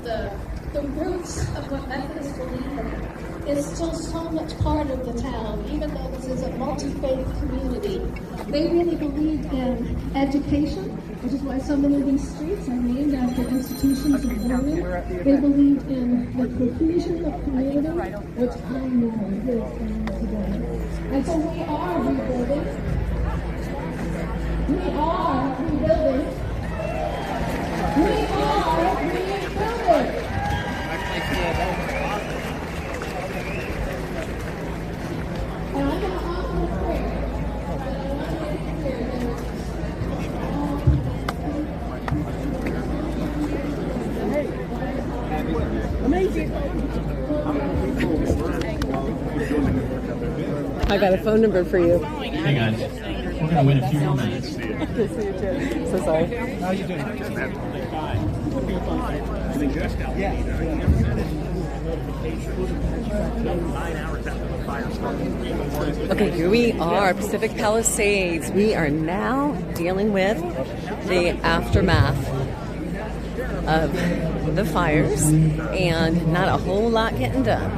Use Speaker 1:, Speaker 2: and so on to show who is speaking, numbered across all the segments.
Speaker 1: the roots of what Methodists believe in is still so much part of the town, even though this is a multi-faith community. They really believe in education, which is why so many of these streets are named after institutions of learning. They believe in the cohesion of community, which I know is today. And so we are rebuilding. We are rebuilding. We are rebuilding. And I'm going to offer a prayer.
Speaker 2: Amazing.
Speaker 3: I got a phone number for you.
Speaker 4: Hey guys, we're going to win a few more minutes.
Speaker 3: Good to see you too. So sorry.
Speaker 4: How are you doing?
Speaker 3: Okay, here we are, Pacific Palisades. We are now dealing with the aftermath of the fires and not a whole lot getting done.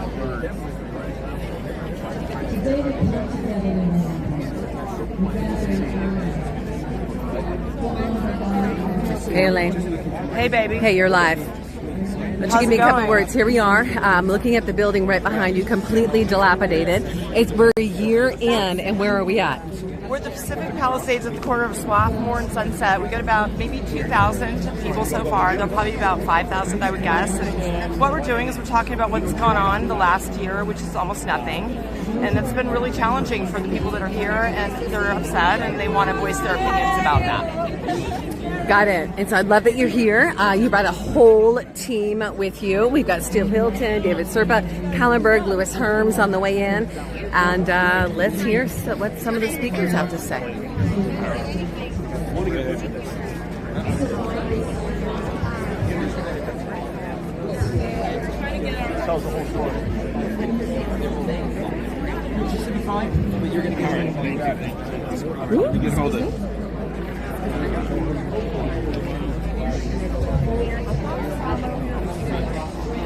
Speaker 3: Hey, Elaine.
Speaker 2: Hey, baby.
Speaker 3: Hey, you're live. Why don't you give me a couple words? Here we are, looking at the building right behind you, completely dilapidated. We're a year in, and where are we at?
Speaker 2: We're at the Pacific Palisades at the corner of Swarthmore and Sunset. We got about maybe 2,000 people so far. There'll probably be about 5,000, I would guess. And what we're doing is we're talking about what's gone on the last year, which is almost nothing. And it's been really challenging for the people that are here, and they're upset, and they want to voice their opinions about that.
Speaker 3: Got it. And so I love that you're here. You brought a whole team with you. We've got Steve Hilton, David Serpa, Kallenberg, Lewis Herms on the way in. And let's hear what some of the speakers have to say.
Speaker 4: Tells the whole story. You should be fine, but you're going to be you can hold it.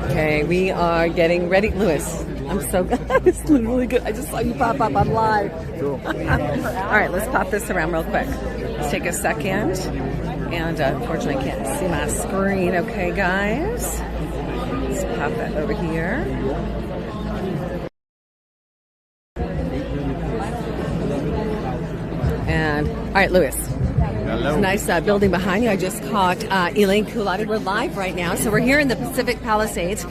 Speaker 3: Okay, we are getting ready. Lewis, I'm so good. It's literally good. I just saw you pop up on live.
Speaker 4: Cool.
Speaker 3: All right, let's pop this around real quick. Let's take a second. And unfortunately, I can't see my screen. Okay, guys. Let's pop that over here. And, all right, Lewis.
Speaker 4: Hello.
Speaker 3: It's a nice building behind you. I just caught Elaine Kulati. We're live right now. So we're here in the Pacific Palisades.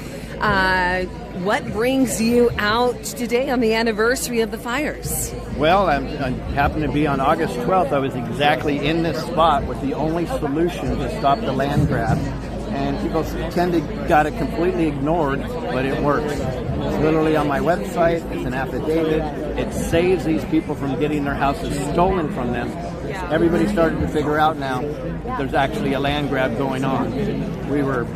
Speaker 3: What brings you out today on the anniversary of the fires?
Speaker 5: Well, I happened to be on August 12th. I was exactly in this spot with the only solution to stop the land grab. And people tend to got it completely ignored, but it works. It's literally on my website. It's an affidavit. It saves these people from getting their houses stolen from them. Everybody's starting to figure out now that there's actually a land grab going on. We were,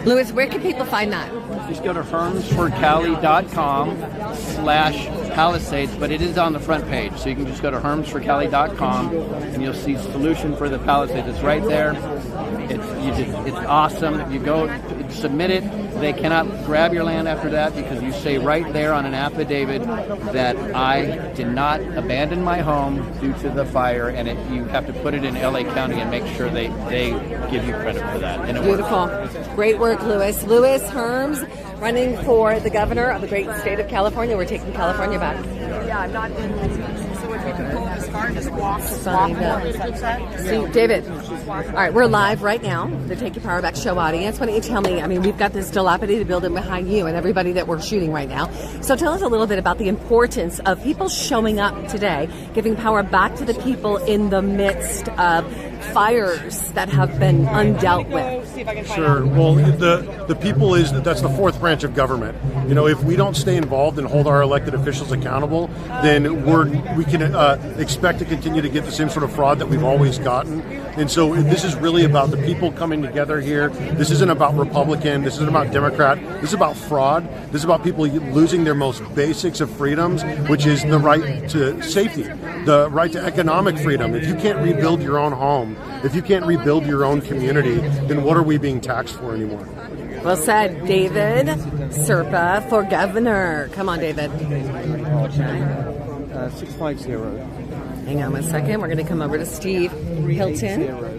Speaker 3: Lewis, where can people find that?
Speaker 5: Just go to hermsforcali.com/Palisades, but it is on the front page. So you can just go to hermsforcali.com and you'll see Solution for the Palisades. It's right there. It's awesome. You go submit it. They cannot grab your land after that because you say right there on an affidavit that I did not abandon my home due to the fire, and you have to put it in LA County and make sure they give you credit for that. And
Speaker 3: beautiful. Great work, Lewis. Lewis Herms, running for the governor of the great state of California. We're taking California back.
Speaker 2: Yeah, I'm not in. So if you can pull this car and just walk to
Speaker 3: Swarthmore and Sunset. See, David. All right, we're live right now. The Take Your Power Back show audience. Why don't you tell me, we've got this dilapidated building behind you and everybody that we're shooting right now. So tell us a little bit about the importance of people showing up today, giving power back to the people in the midst of fires that have been undealt with.
Speaker 6: Sure. Well, the people that's the fourth branch of government. If we don't stay involved and hold our elected officials accountable, then we can expect to continue to get the same sort of fraud that we've always gotten. And so this is really about the people coming together here. This isn't about Republican. This isn't about Democrat. This is about fraud. This is about people losing their most basics of freedoms, which is the right to safety, the right to economic freedom. If you can't rebuild your own home, if you can't rebuild your own community, then what are we being taxed for anymore?
Speaker 3: Well said, David Serpa for governor. Come on, David.
Speaker 4: 650.
Speaker 3: Hang on one second. We're going to come over to Steve Hilton.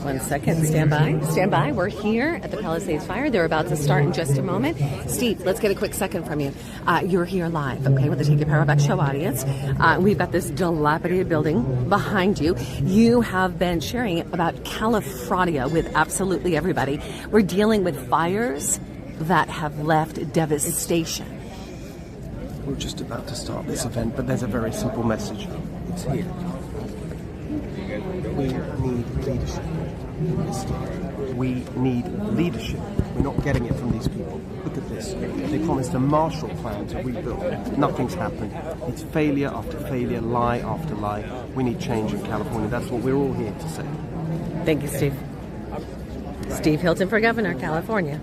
Speaker 3: 1 second. Stand by. Stand by. We're here at the Palisades Fire. They're about to start in just a moment. Steve, let's get a quick second from you. You're here live, okay, with the Take Your Power Back show audience. We've got this dilapidated building behind you. You have been sharing about California with absolutely everybody. We're dealing with fires that have left devastation.
Speaker 7: We're just about to start this event, but there's a very simple message. It's here. We need leadership. We need leadership. We're not getting it from these people. Look at this. They promised a Marshall Plan to rebuild. Nothing's happened. It's failure after failure, lie after lie. We need change in California. That's what we're all here to say.
Speaker 3: Thank you, Steve. Steve Hilton for governor, California.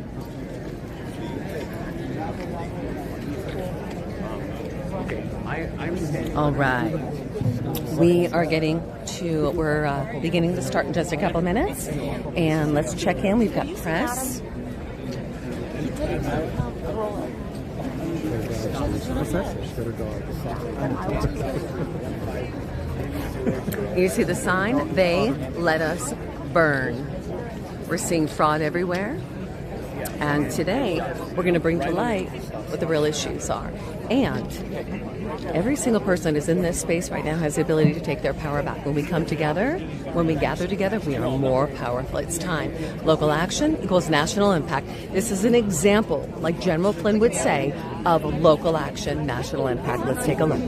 Speaker 3: All right. We're beginning to start in just a couple minutes. And let's check in. We've got press. You see the sign? They let us burn. We're seeing fraud everywhere. And today, we're going to bring to light what the real issues are. And every single person that is in this space right now has the ability to take their power back. When we come together, when we gather together, we are more powerful. It's time. Local action equals national impact. This is an example, like General Flynn would say, of local action, national impact. Let's take a look.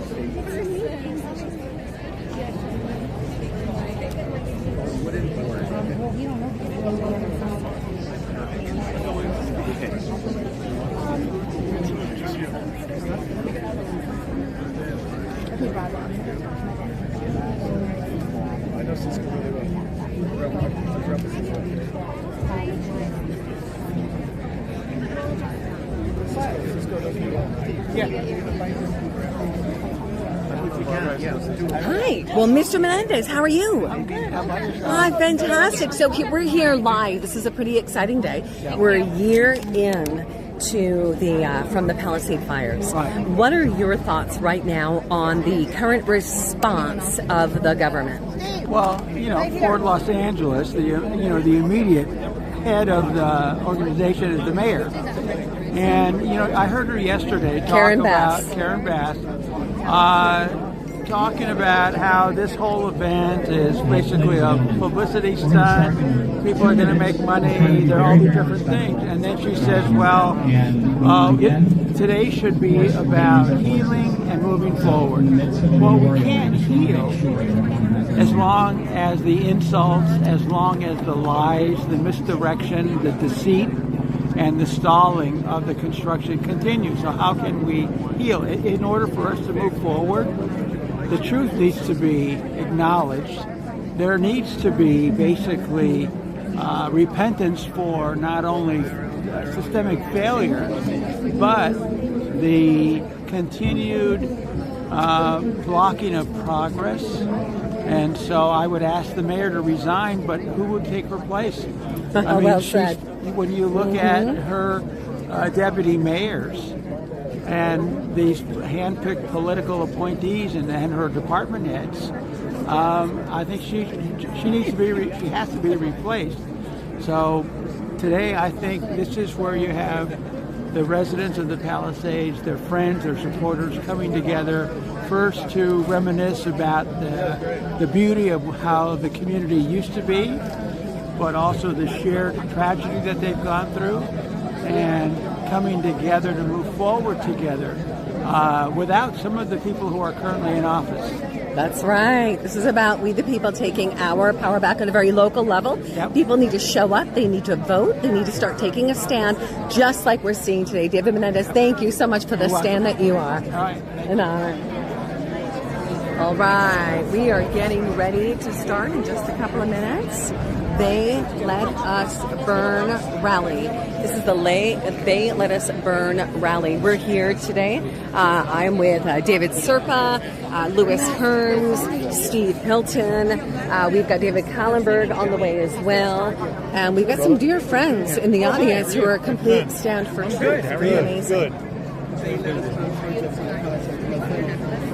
Speaker 3: Hi. Well, Mr. Menendez, how are you?
Speaker 4: I'm good. How about yourself?
Speaker 3: Ah, fantastic. So we're here live. This is a pretty exciting day. We're a year in to the from the Palisade fires.
Speaker 4: Right.
Speaker 3: What are your thoughts right now on the current response of the government?
Speaker 8: Well, for Los Angeles, the immediate head of the organization is the mayor. And, I heard her yesterday talking about talking about how this whole event is basically a publicity stunt. People are going to make money. There are all these different things. And then she says, well, today should be about healing and moving forward. Well, we can't heal as long as the insults, as long as the lies, the misdirection, the deceit, and the stalling of the construction continues. So how can we heal? In order for us to move forward, the truth needs to be acknowledged. There needs to be basically repentance for not only systemic failure, but the continued blocking of progress. And so I would ask the mayor to resign, but who would take her place? I mean,
Speaker 3: well said.
Speaker 8: When you look at her deputy mayors and these hand-picked political appointees and her department heads, I think she needs to be she has to be replaced. So today, I think this is where you have the residents of the Palisades, their friends, their supporters coming together first to reminisce about the beauty of how the community used to be, but also the shared tragedy that they've gone through, and coming together to move forward together without some of the people who are currently in office.
Speaker 3: That's right. This is about we the people taking our power back on a very local level.
Speaker 8: Yep.
Speaker 3: People need to show up. They need to vote. They need to start taking a stand, just like we're seeing today. David Menendez, thank you so much for the stand that you are.
Speaker 8: All right.
Speaker 3: An honor. All right. We are getting ready to start in just a couple of minutes. They Let Us Burn rally. This is the They Let Us Burn rally. We're here today. I'm with David Serpa, Louis Herms, Steve Hilton. We've got David Kallenberg on the way as well. And we've got some dear friends in the audience who are a complete stand for truth. Pretty amazing.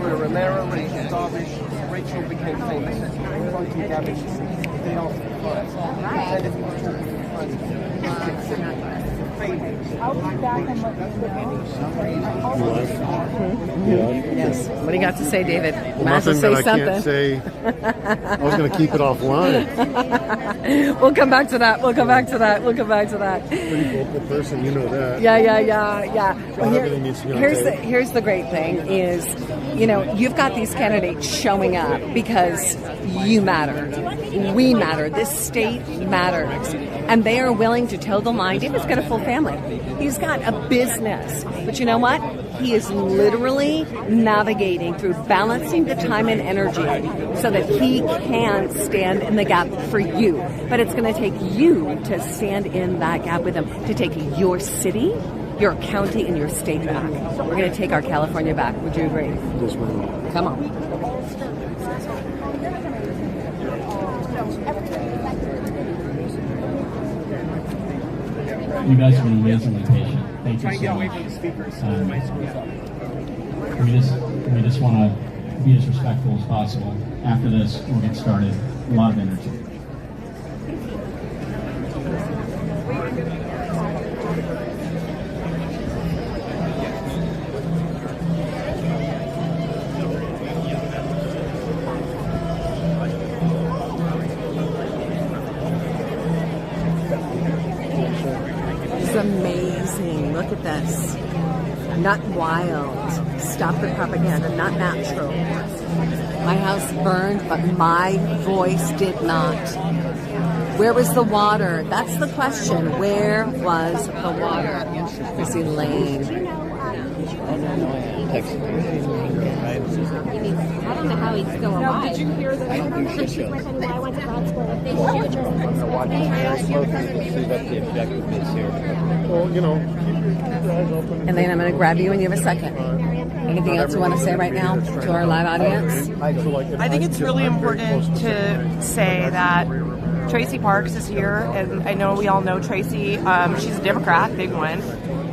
Speaker 7: Romero, Darvish, Rachel became famous. Inviting Gavin the day after the
Speaker 9: I'll be back and let you know.
Speaker 3: Yes. What do you got to say, David?
Speaker 6: Well, nothing that I can't say. I was going to keep it offline.
Speaker 3: We'll come back to that.
Speaker 6: Pretty vocal person, you know that.
Speaker 3: Yeah. Well,
Speaker 6: everything needs to be on tape.
Speaker 3: here's the great thing is, you've got these candidates showing up because you matter. We matter. This state matters. And they are willing to toe the line. David's got a full family. He's got a business. But you know what? He is literally navigating through balancing the time and energy so that he can stand in the gap for you. But it's going to take you to stand in that gap with him, to take your city, your county, and your state back. We're going to take our California back. Would you agree?
Speaker 6: Yes, ma'am.
Speaker 3: Come on.
Speaker 10: You guys have been amazingly patient. Thank you so much. We just want to be as respectful as possible. After this, we'll get started. A lot of energy.
Speaker 3: Amazing. Look at this. Not wild. Stop the propaganda. Not natural. My house burned, but my voice did not. Where was the water? That's the question. Where was the water? This Elaine.
Speaker 11: I don't know how he's still alive.
Speaker 9: Did you hear that?
Speaker 11: I went to grad school. They shoot
Speaker 6: Well,
Speaker 3: Elaine, I'm going to grab you when you have a second. Anything else you want to say right now to our live audience?
Speaker 2: I think it's really important to say that Tracy Parks is here, and I know we all know Tracy. She's a Democrat, big one,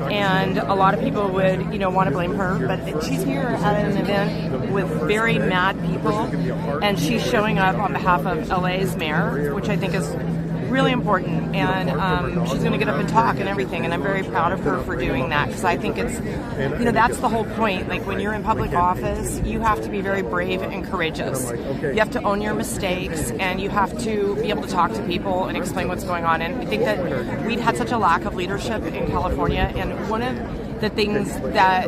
Speaker 2: and a lot of people would, want to blame her, but she's here at an event with very mad people, and she's showing up on behalf of LA's mayor, which I think is really important, and she's going to get up and talk and everything, and I'm very proud of her for doing that, because I think it's, that's the whole point. Like, when you're in public office, you have to be very brave and courageous. You have to own your mistakes, and you have to be able to talk to people and explain what's going on. And I think that we've had such a lack of leadership in California, and one of the things that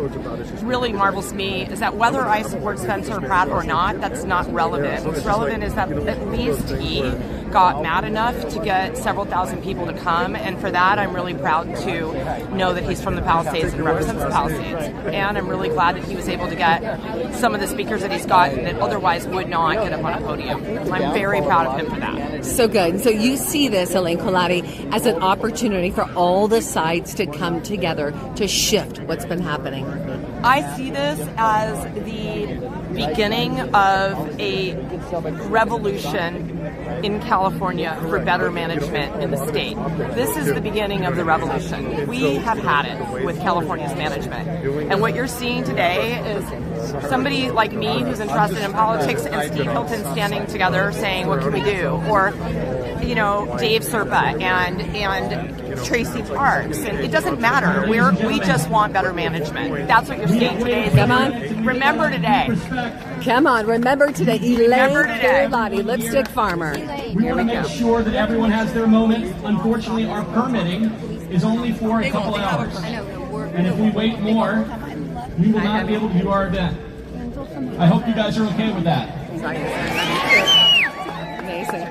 Speaker 2: really marvels me is that whether I support Spencer Pratt or not, that's not relevant. What's relevant is that at least he got mad enough to get several thousand people to come, and for that I'm really proud to know that he's from the Palisades and represents the Palisades. And I'm really glad that he was able to get some of the speakers that he's gotten that otherwise would not get up on a podium. I'm very proud of him for that.
Speaker 3: So good. So you see this, Elaine Colati, as an opportunity for all the sides to come together to shift what's been happening.
Speaker 2: I see this as the beginning of a revolution in California for better management in the state. This is the beginning of the revolution. We have had it with California's management. And what you're seeing today is somebody like me who's interested in politics and Steve Hilton standing together saying, what can we do? Or, Dave Serpa and Tracy Parks. And it doesn't matter. We just want better management. That's what you're seeing today.
Speaker 3: Come on.
Speaker 2: Remember today.
Speaker 3: Come on, remember today.
Speaker 2: Remember today.
Speaker 3: Elaine Lipstick Farmer.
Speaker 10: We want to make sure that everyone has their moment. Unfortunately, our permitting is only for a couple hours. And if we wait more, we will not be able to do our event. I hope you guys are okay with that.
Speaker 3: Amazing.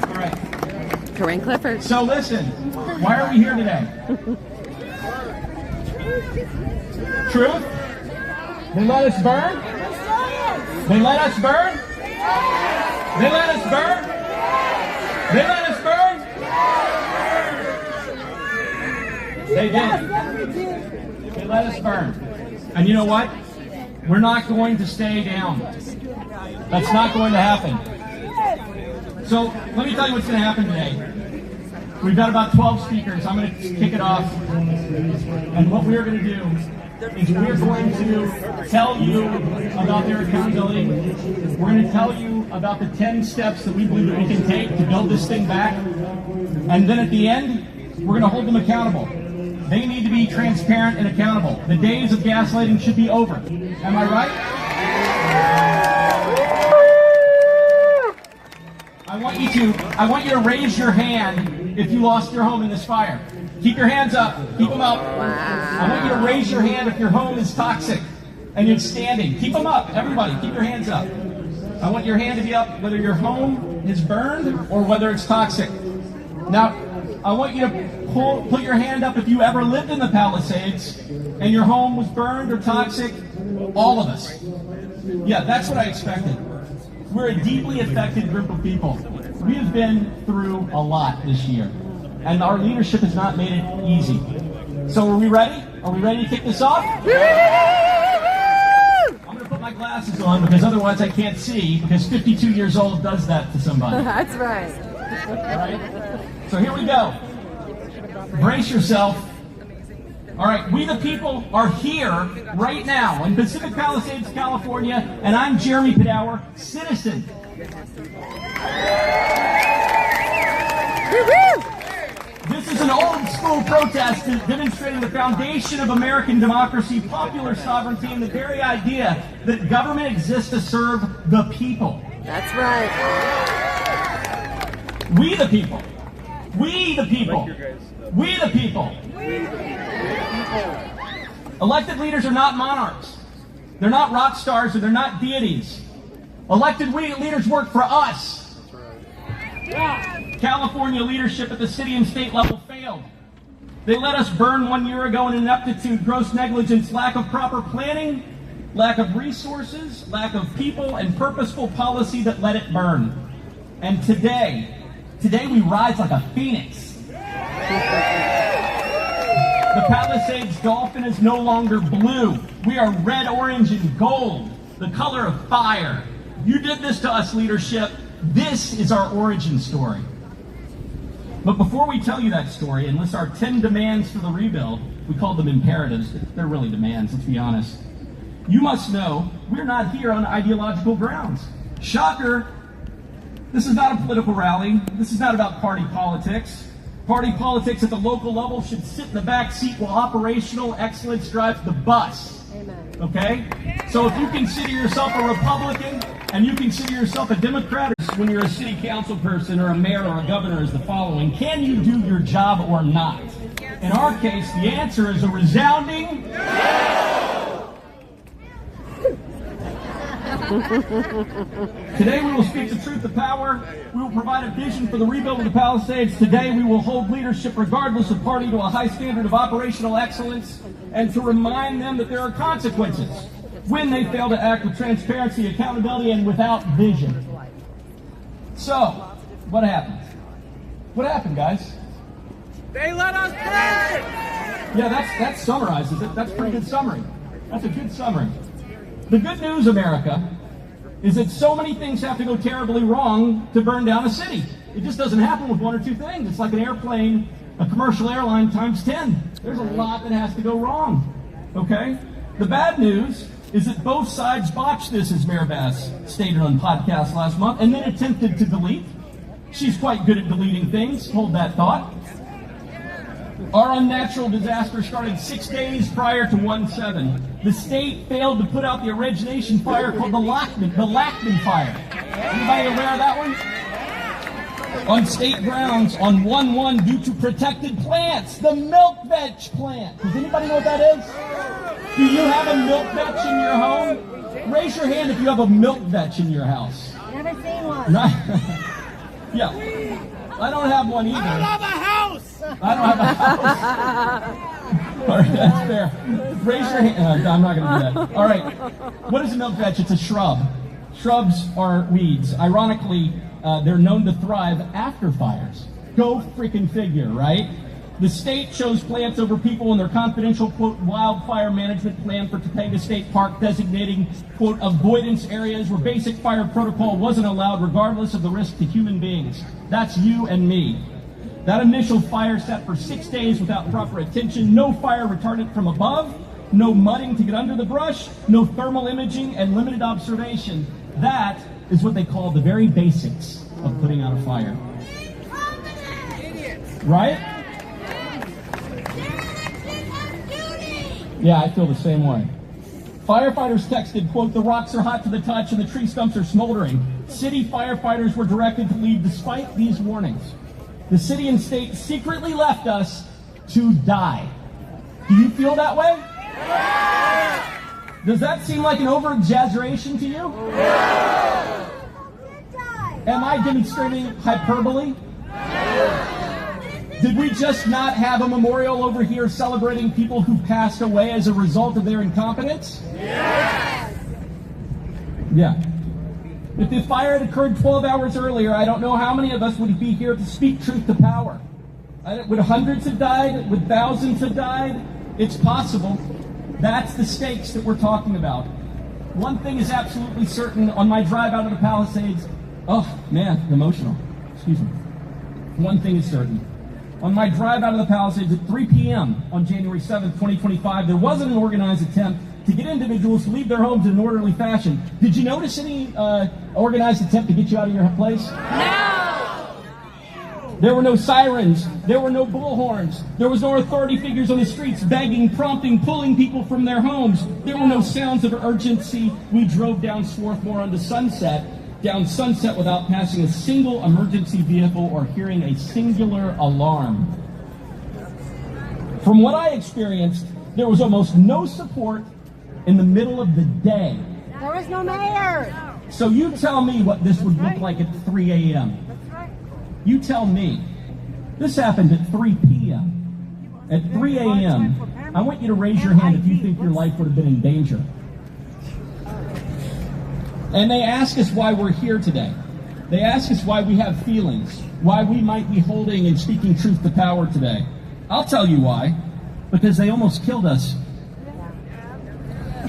Speaker 10: All right.
Speaker 3: Corinne Clifford.
Speaker 10: So listen, why are we here today? Truth? They let us burn? They let us burn? They let us burn? They let us burn? They did. They let us burn. And you know what? We're not going to stay down. That's not going to happen. So let me tell you what's going to happen today. We've got about 12 speakers. I'm going to kick it off. And what we're going to do is we're going to tell you about their accountability. We're going to tell you about the 10 steps that we believe that we can take to build this thing back. And then at the end, we're going to hold them accountable. They need to be transparent and accountable. The days of gaslighting should be over. Am I right? I want you to raise your hand if you lost your home in this fire. Keep your hands up. Keep them up. I want you to raise your hand if your home is toxic and it's standing. Keep them up. Everybody, keep your hands up. I want your hand to be up whether your home is burned or whether it's toxic. Now, I want you to put your hand up if you ever lived in the Palisades and your home was burned or toxic. All of us. Yeah, that's what I expected. We're a deeply affected group of people. We have been through a lot this year, and our leadership has not made it easy. So are we ready? Are we ready to kick this off? I'm going to put my glasses on because otherwise I can't see, because 52 years old does that to somebody.
Speaker 3: That's right.
Speaker 10: All right? So here we go. Brace yourself. All right, we the people are here right now in Pacific Palisades, California, and I'm Jeremy Padower, citizen. This is an old school protest demonstrating the foundation of American democracy, popular sovereignty, and the very idea that government exists to serve the people.
Speaker 3: That's right.
Speaker 10: We the people. We the people. We the people. Elected leaders are not monarchs. They're not rock stars, or they're not deities. Elected leaders work for us. California leadership at the city and state level failed. They let us burn 1 year ago in ineptitude, gross negligence, lack of proper planning, lack of resources, lack of people, and purposeful policy that let it burn. And today we rise like a phoenix. The Palisades dolphin is no longer blue. We are red, orange, and gold, the color of fire. You did this to us, leadership. This is our origin story. But before we tell you that story and list our 10 demands for the rebuild, we call them imperatives. They're really demands, let's be honest. You must know we're not here on ideological grounds. Shocker, this is not a political rally. This is not about party politics. Party politics at the local level should sit in the back seat while operational excellence drives the bus.
Speaker 3: Amen.
Speaker 10: Okay? So if you consider yourself a Republican and you consider yourself a Democrat, when you're a city council person or a mayor or a governor, is the following: can you do your job or not? In our case, the answer is a resounding no! Today we will speak the truth to power. We will provide a vision for the rebuild of the Palisades. Today we will hold leadership regardless of party to a high standard of operational excellence, and to remind them that there are consequences when they fail to act with transparency, accountability, and without vision. So, what happened? What happened, guys?
Speaker 8: They let us burn!
Speaker 10: Yeah, that summarizes it. That's a pretty good summary. That's a good summary. The good news, America, is that so many things have to go terribly wrong to burn down a city. It just doesn't happen with one or two things. It's like an airplane, a commercial airline times 10. There's a lot that has to go wrong, okay? The bad news is that both sides botched this, as Mayor Bass stated on podcast last month, and then attempted to delete. She's quite good at deleting things. Hold that thought. Our unnatural disaster started 6 days prior to 1/7. The state failed to put out the origination fire called the Lackman fire. Anybody aware of that one? On state grounds on 1/1 due to protected plants, the milk veg plant. Does anybody know what that is? Do you have a milk veg in your home? Raise your hand if you have a milk veg in your house.
Speaker 11: Never seen one.
Speaker 10: Yeah. I don't have one either.
Speaker 8: I don't have a house!
Speaker 10: I don't have a house. All right, that's fair. Raise your hand. I'm not going to do that. All right. What is a milk veg? It's a shrub. Shrubs are weeds. Ironically, they're known to thrive after fires. Go freaking figure, right? The state chose plants over people in their confidential, quote, wildfire management plan for Topanga State Park, designating, quote, avoidance areas where basic fire protocol wasn't allowed regardless of the risk to human beings. That's you and me. That initial fire set for 6 days without proper attention, no fire retardant from above, no mudding to get under the brush, no thermal imaging, and limited observation. That is what they call the very basics of putting out a fire. Right? Yeah, I feel the same way. Firefighters texted, quote, the rocks are hot to the touch and the tree stumps are smoldering. City firefighters were directed to leave despite these warnings. The city and state secretly left us to die. Do you feel that way? Yeah. Does that seem like an over-exaggeration to you? Yeah. Am I demonstrating hyperbole? Yeah. Did we just not have a memorial over here celebrating people who passed away as a result of their incompetence? Yes. Yeah. If the fire had occurred 12 hours earlier, I don't know how many of us would be here to speak truth to power. Would hundreds have died? Would thousands have died? It's possible. That's the stakes that we're talking about. One thing is absolutely certain. On my drive out of the Palisades, oh man, emotional. Excuse me. One thing is certain. On my drive out of the Palisades at 3 p.m. on January 7th, 2025, there wasn't an organized attempt to get individuals to leave their homes in an orderly fashion. Did you notice any organized attempt to get you out of your place? No! There were no sirens. There were no bullhorns. There was no authority figures on the streets begging, prompting, pulling people from their homes. There were no sounds of urgency. We drove down Swarthmore onto down Sunset without passing a single emergency vehicle or hearing a singular alarm. From what I experienced, there was almost no support in the middle of the day.
Speaker 9: There was no mayor.
Speaker 10: So you tell me what this would look like at 3 a.m. You tell me. This happened at 3 p.m. At 3 a.m., I want you to raise your hand if you think your life would have been in danger. And they ask us why we're here today. They ask us why we have feelings, why we might be holding and speaking truth to power today. I'll tell you why. Because they almost killed us.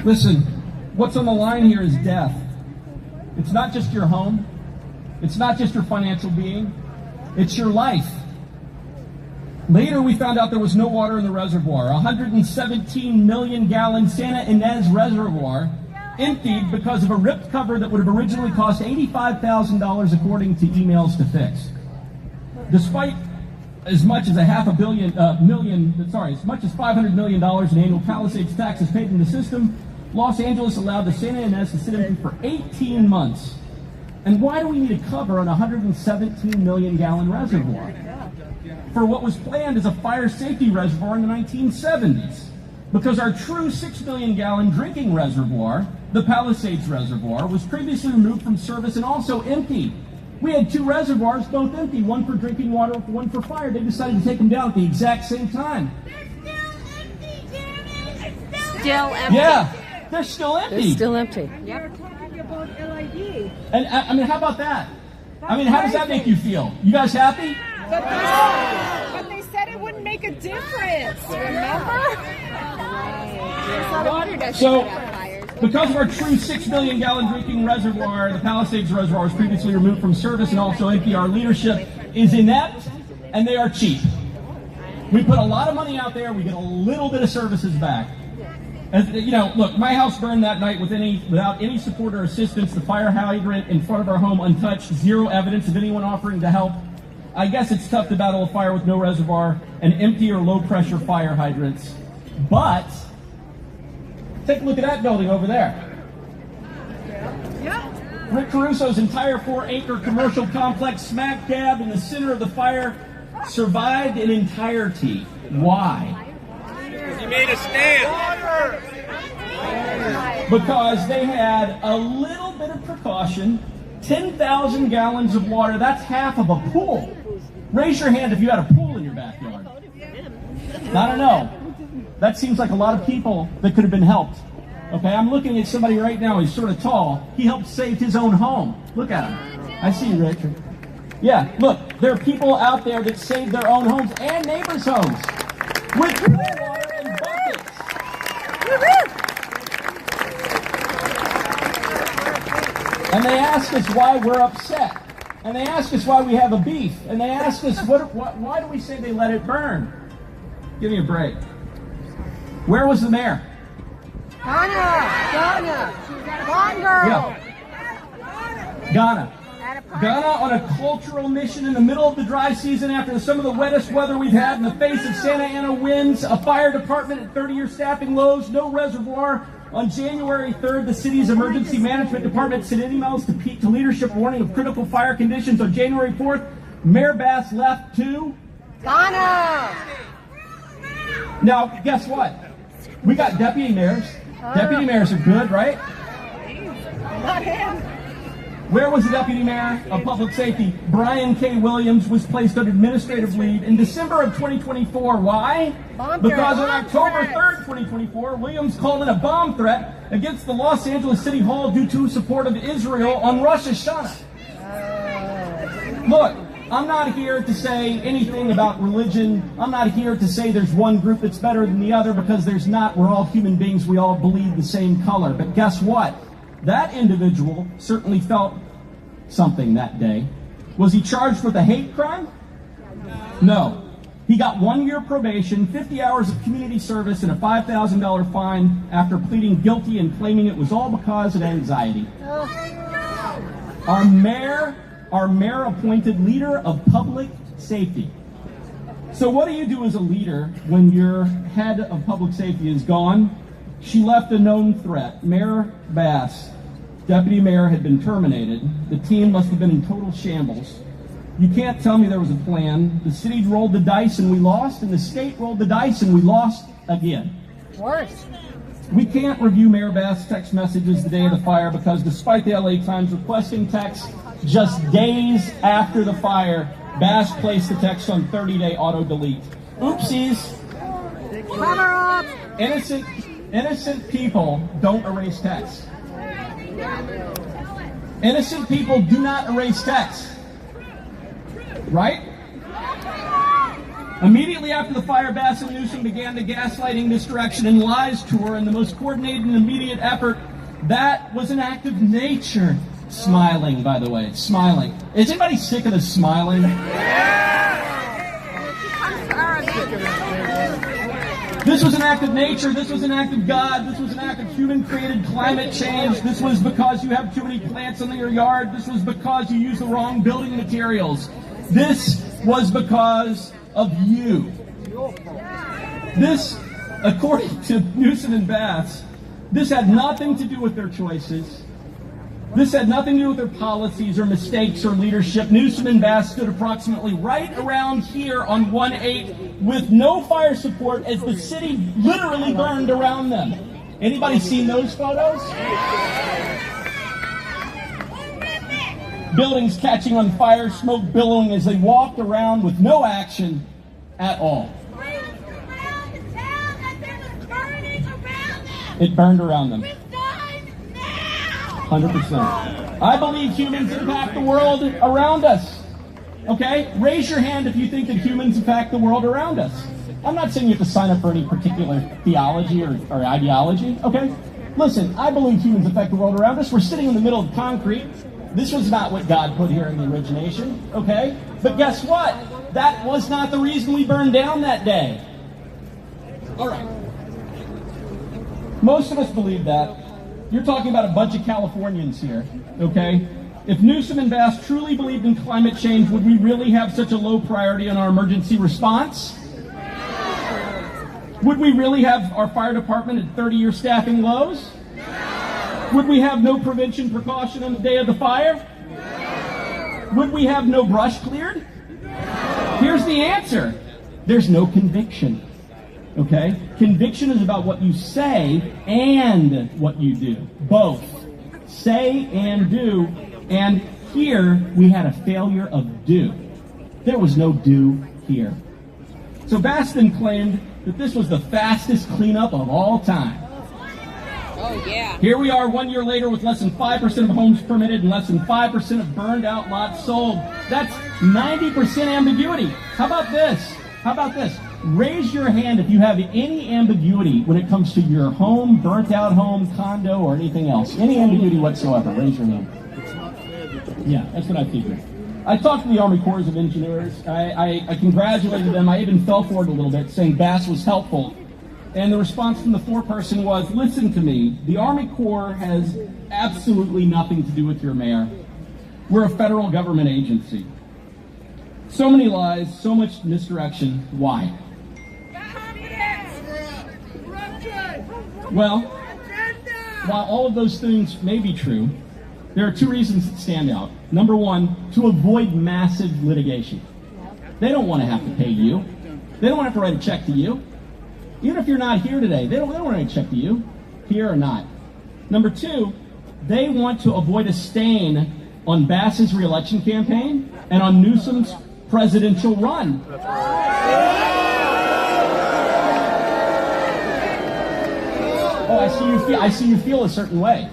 Speaker 10: Listen, what's on the line here is death. It's not just your home. It's not just your financial being. It's your life. Later, we found out there was no water in the reservoir. 117 million gallon Santa Ynez Reservoir emptied because of a ripped cover that would have originally cost $85,000 according to emails to fix. Despite as much as $500 million in annual Palisades taxes paid in the system, Los Angeles allowed the Santa Ynez to sit empty for 18 months. And why do we need a cover on a 117 million gallon reservoir? For what was planned as a fire safety reservoir in the 1970s. Because our true 6 million gallon drinking reservoir, the Palisades Reservoir, was previously removed from service and also empty. We had 2 reservoirs, both empty, one for drinking water, one for fire. They decided to take them down at the exact same time.
Speaker 11: Still empty.
Speaker 10: Yeah, they're still empty.
Speaker 3: They're still empty.
Speaker 9: Yep. Talking about LID.
Speaker 10: And I mean, how about that? I mean, how does that make you feel? You guys happy?
Speaker 9: But they said it wouldn't make a difference. Remember?
Speaker 10: So, because of our true 6 million gallon drinking reservoir, the Palisades Reservoir was previously removed from service and also empty. Our leadership is inept and they are cheap. We put a lot of money out there, we get a little bit of services back. As, you know, look, my house burned that night without any support or assistance. The fire hydrant in front of our home untouched, zero evidence of anyone offering to help. I guess it's tough to battle a fire with no reservoir and empty or low pressure fire hydrants. But take a look at that building over there.
Speaker 9: Yeah.
Speaker 10: Rick Caruso's entire 4-acre commercial complex, smack dab in the center of the fire, survived in entirety. Why?
Speaker 4: He made a stand.
Speaker 10: Because they had a little bit of precaution, 10,000 gallons of water, that's half of a pool. Raise your hand if you had a pool in your backyard. I don't know. That seems like a lot of people that could have been helped. Okay, I'm looking at somebody right now, he's sort of tall. He helped save his own home. Look at him. I see you, Richard. Yeah, look, there are people out there that saved their own homes and neighbors' homes with cool water and buckets. And they ask us why we're upset. And they ask us why we have a beef. And they ask us, why do we say they let it burn? Give me a break. Where was the mayor?
Speaker 11: Ghana. Gone girl.
Speaker 10: Yeah. Ghana. Ghana on a cultural mission in the middle of the dry season after some of the wettest weather we've had, in the face of Santa Ana winds, a fire department at 30-year staffing lows, no reservoir. On January 3rd, the city's emergency management department sent emails to leadership warning of critical fire conditions. On January 4th, Mayor Bass left to
Speaker 11: Ghana.
Speaker 10: Now, guess what? We got deputy mayors. Deputy mayors are good, right?
Speaker 11: Not him.
Speaker 10: Where was the deputy mayor of public safety? Brian K. Williams was placed on administrative leave in December of 2024. Why? Because on October 3rd, 2024, Williams called in a bomb threat against the Los Angeles City Hall due to support of Israel on Rosh Hashanah. Look, I'm not here to say anything about religion. I'm not here to say there's one group that's better than the other, because there's not. We're all human beings. We all bleed the same color. But guess what? That individual certainly felt something that day. Was he charged with a hate crime? No. He got 1 year probation, 50 hours of community service, and a $5,000 fine after pleading guilty and claiming it was all because of anxiety. Our mayor appointed leader of public safety. So what do you do as a leader when your head of public safety is gone? She left a known threat. Mayor Bass, deputy mayor, had been terminated. The team must have been in total shambles. You can't tell me there was a plan. The city rolled the dice and we lost, and the state rolled the dice and we lost again.
Speaker 11: Worse.
Speaker 10: We can't review Mayor Bass' text messages the day of the fire because despite the LA Times requesting texts just days after the fire, Bass placed the text on 30-day auto-delete. Oopsies.
Speaker 11: Cover up.
Speaker 10: Innocent people don't erase text. Innocent people do not erase text. Right? Immediately after the fire, Bass and Newsom began the gaslighting, misdirection, and lies tour in the most coordinated and immediate effort. That was an act of nature. Smiling, by the way. Smiling. Is anybody sick of the smiling? This was an act of nature. This was an act of God. This was an act of human-created climate change. This was because you have too many plants in your yard. This was because you use the wrong building materials. This was because of you. This, according to Newsom and Bass, this had nothing to do with their choices. This had nothing to do with their policies or mistakes or leadership. Newsom and Bass stood approximately right around here on 1/8 with no fire support as the city literally burned around them. Anybody seen those photos? Buildings catching on fire, smoke billowing as they walked around with no action at all. It burned around them. 100%. I believe humans impact the world around us. Okay? Raise your hand if you think that humans impact the world around us. I'm not saying you have to sign up for any particular theology or ideology. Okay? Listen, I believe humans affect the world around us. We're sitting in the middle of concrete. This was not what God put here in the origination. Okay? But guess what? That was not the reason we burned down that day. All right. Most of us believe that. You're talking about a bunch of Californians here, okay? If Newsom and Bass truly believed in climate change, would we really have such a low priority on our emergency response? Would we really have our fire department at 30-year staffing lows? Would we have no prevention precaution on the day of the fire? Would we have no brush cleared? Here's the answer. There's no conviction. Okay? Conviction is about what you say and what you do. Both. Say and do. And here we had a failure of do. There was no do here. So Baston claimed that this was the fastest cleanup of all time.
Speaker 9: Oh, yeah.
Speaker 10: Here we are 1 year later with less than 5% of homes permitted and less than 5% of burned out lots sold. That's 90% ambiguity. How about this? How about this? Raise your hand if you have any ambiguity when it comes to your home, burnt out home, condo, or anything else. Any ambiguity whatsoever. Raise your hand. Yeah, that's what I figured. I talked to the Army Corps of Engineers. I congratulated them. I even fell for it a little bit, saying Bass was helpful. And the response from the foreperson was, listen to me, the Army Corps has absolutely nothing to do with your mayor. We're a federal government agency. So many lies, so much misdirection. Why? Well, while all of those things may be true, there are two reasons that stand out. Number one, to avoid massive litigation. They don't want to have to pay you. They don't want to have to write a check to you. Even if you're not here today, they don't want to write a check to you, here or not. Number two, they want to avoid a stain on Bass's re-election campaign and on Newsom's presidential run. Oh, I see you feel a certain way.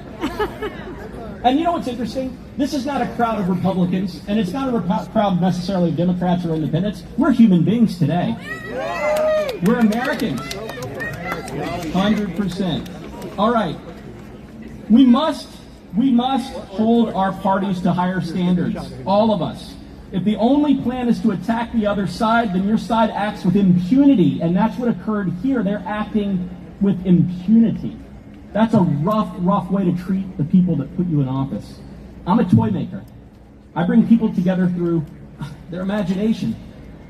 Speaker 10: And you know what's interesting? This is not a crowd of Republicans, and it's not a crowd necessarily of Democrats or independents. We're human beings today. We're Americans. 100%. All right. We must hold our parties to higher standards. All of us. If the only plan is to attack the other side, then your side acts with impunity, and that's what occurred here. They're acting with impunity. That's a rough way to treat the people that put you in office. I'm a toy maker. I bring people together through their imagination,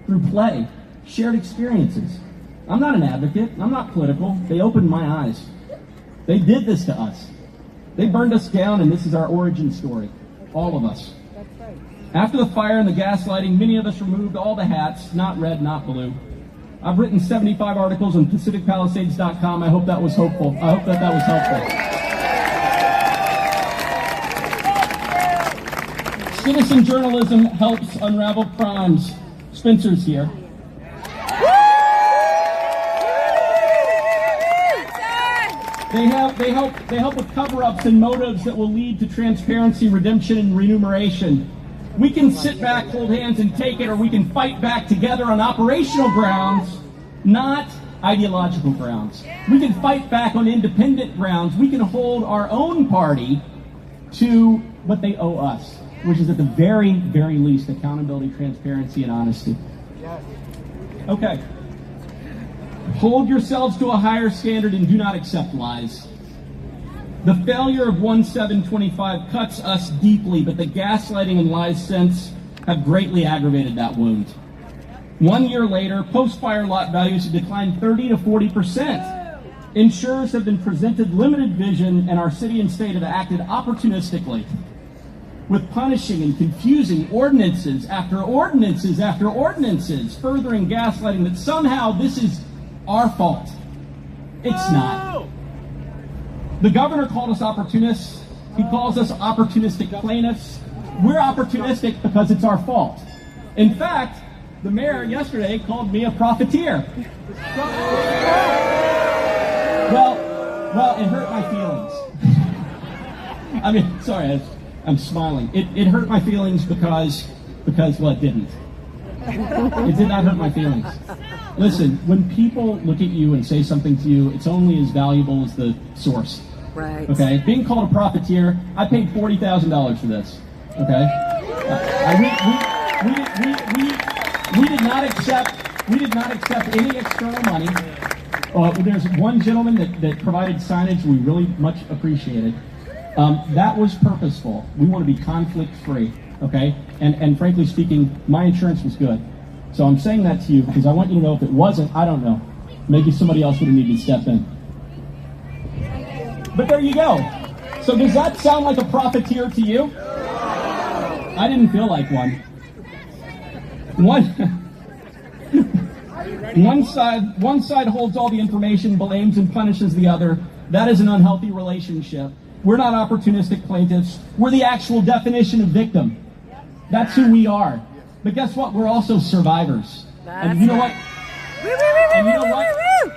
Speaker 10: through play, shared experiences. I'm not an advocate. I'm not political. They opened my eyes. They did this to us. They burned us down, and this is our origin story. All of us. After the fire and the gaslighting, many of us removed all the hats, not red, not blue. I've written 75 articles on PacificPalisades.com. I hope that was hopeful. I hope that was helpful. Citizen journalism helps unravel crimes. Spencer's here. They help with cover-ups and motives that will lead to transparency, redemption, and remuneration. We can sit back, hold hands, and take it, or we can fight back together on operational grounds, not ideological grounds. We can fight back on independent grounds. We can hold our own party to what they owe us, which is at the very, very least accountability, transparency, and honesty. Okay. Hold yourselves to a higher standard and do not accept lies. The failure of 1725 cuts us deeply, but the gaslighting and lies since have greatly aggravated that wound. 1 year later, post-fire lot values have declined 30 to 40%. Insurers have been presented limited vision, and our city and state have acted opportunistically with punishing and confusing ordinances after ordinances after ordinances, furthering gaslighting that somehow this is our fault. It's not. The governor called us opportunists. He calls us opportunistic plaintiffs. We're opportunistic because it's our fault. In fact, the mayor yesterday called me a profiteer. Well, it hurt my feelings. I mean, sorry, I'm smiling. It hurt my feelings because well, it didn't. It did not hurt my feelings. Listen, when people look at you and say something to you, it's only as valuable as the source.
Speaker 3: Right.
Speaker 10: Okay. Being called a profiteer, I paid $40,000 for this. Okay. We did not accept any external money. There's one gentleman that provided signage we really much appreciated. That was purposeful. We want to be conflict free. Okay. And frankly speaking, my insurance was good. So I'm saying that to you because I want you to know if it wasn't, I don't know. Maybe somebody else would have needed to step in. But there you go. So does that sound like a profiteer to you? I didn't feel like one. One side holds all the information, blames and punishes the other. That is an unhealthy relationship. We're not opportunistic plaintiffs. We're the actual definition of victim. That's who we are. But guess what? We're also survivors. And you know what? And you know what?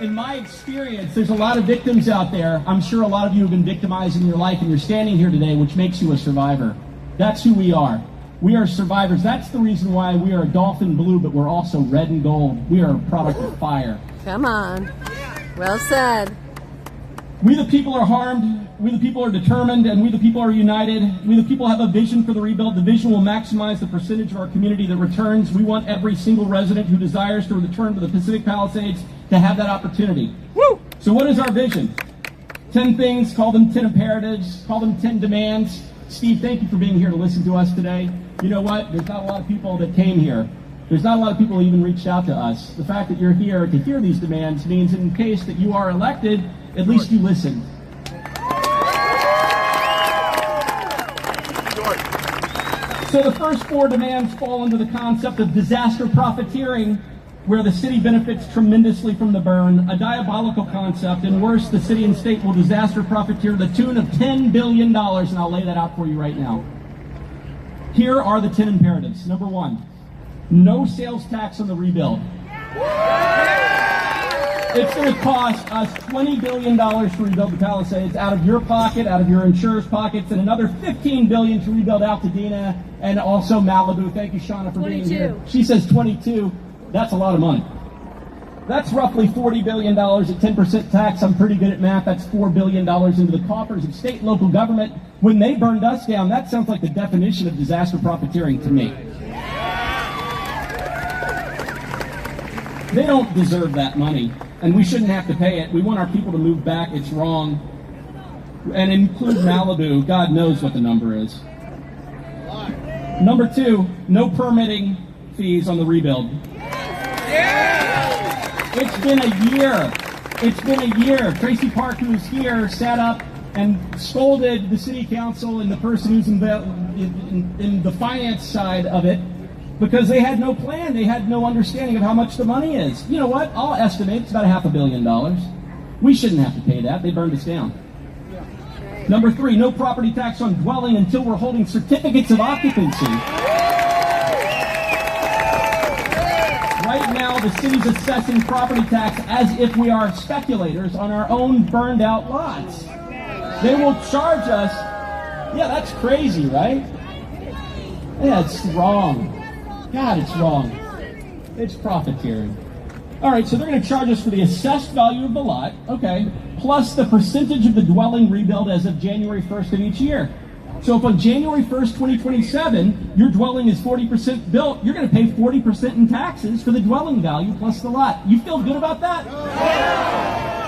Speaker 10: in my experience, there's a lot of victims out there. I'm sure a lot of you have been victimized in your life, and you're standing here today, which makes you a survivor. That's who we are. We are survivors. That's the reason why we are dolphin blue, but we're also red and gold. We are a product of fire.
Speaker 3: Come on. Well said.
Speaker 10: We the people are harmed, we the people are determined, and we the people are united. We the people have a vision for the rebuild. The vision will maximize the percentage of our community that returns. We want every single resident who desires to return to the Pacific Palisades to have that opportunity. Woo! So what is our vision? 10 things, call them 10 imperatives, call them 10 demands. Steve, thank you for being here to listen to us today. You know what? There's not a lot of people that came here. There's not a lot of people who even reached out to us. The fact that you're here to hear these demands means in case that you are elected, at least you listened. So the first 4 demands fall under the concept of disaster profiteering, where the city benefits tremendously from the burn, a diabolical concept, and worse, the city and state will disaster profiteer to the tune of $10 billion, and I'll lay that out for you right now. Here are the 10 imperatives. Number 1, no sales tax on the rebuild. It's going to cost us $20 billion to rebuild the Palisades out of your pocket, out of your insurers' pockets, and another $15 billion to rebuild Altadena and also Malibu. Thank you, Shauna, for being here. She says 22. That's a lot of money. That's roughly $40 billion at 10% tax. I'm pretty good at math. That's $4 billion into the coffers of state and local government. When they burned us down, that sounds like the definition of disaster profiteering to me. They don't deserve that money, and we shouldn't have to pay it. We want our people to move back. It's wrong. And include Malibu. God knows what the number is. Number 2, no permitting fees on the rebuild. It's been a year. It's been a year. Tracy Park, who's here, sat up and scolded the city council and the person who's in the finance side of it because they had no plan. They had no understanding of how much the money is. You know what? I'll estimate it's about $500 million. We shouldn't have to pay that. They burned us down. Number 3, no property tax on dwelling until we're holding certificates of occupancy. Right now, the city's assessing property tax as if we are speculators on our own burned out lots. They will charge us. Yeah, that's crazy, right? Yeah, it's wrong. God, it's wrong. It's profiteering. All right, so they're going to charge us for the assessed value of the lot, okay, plus the percentage of the dwelling rebuild as of January 1st of each year. So if on January 1st, 2027, your dwelling is 40% built, you're going to pay 40% in taxes for the dwelling value plus the lot. You feel good about that?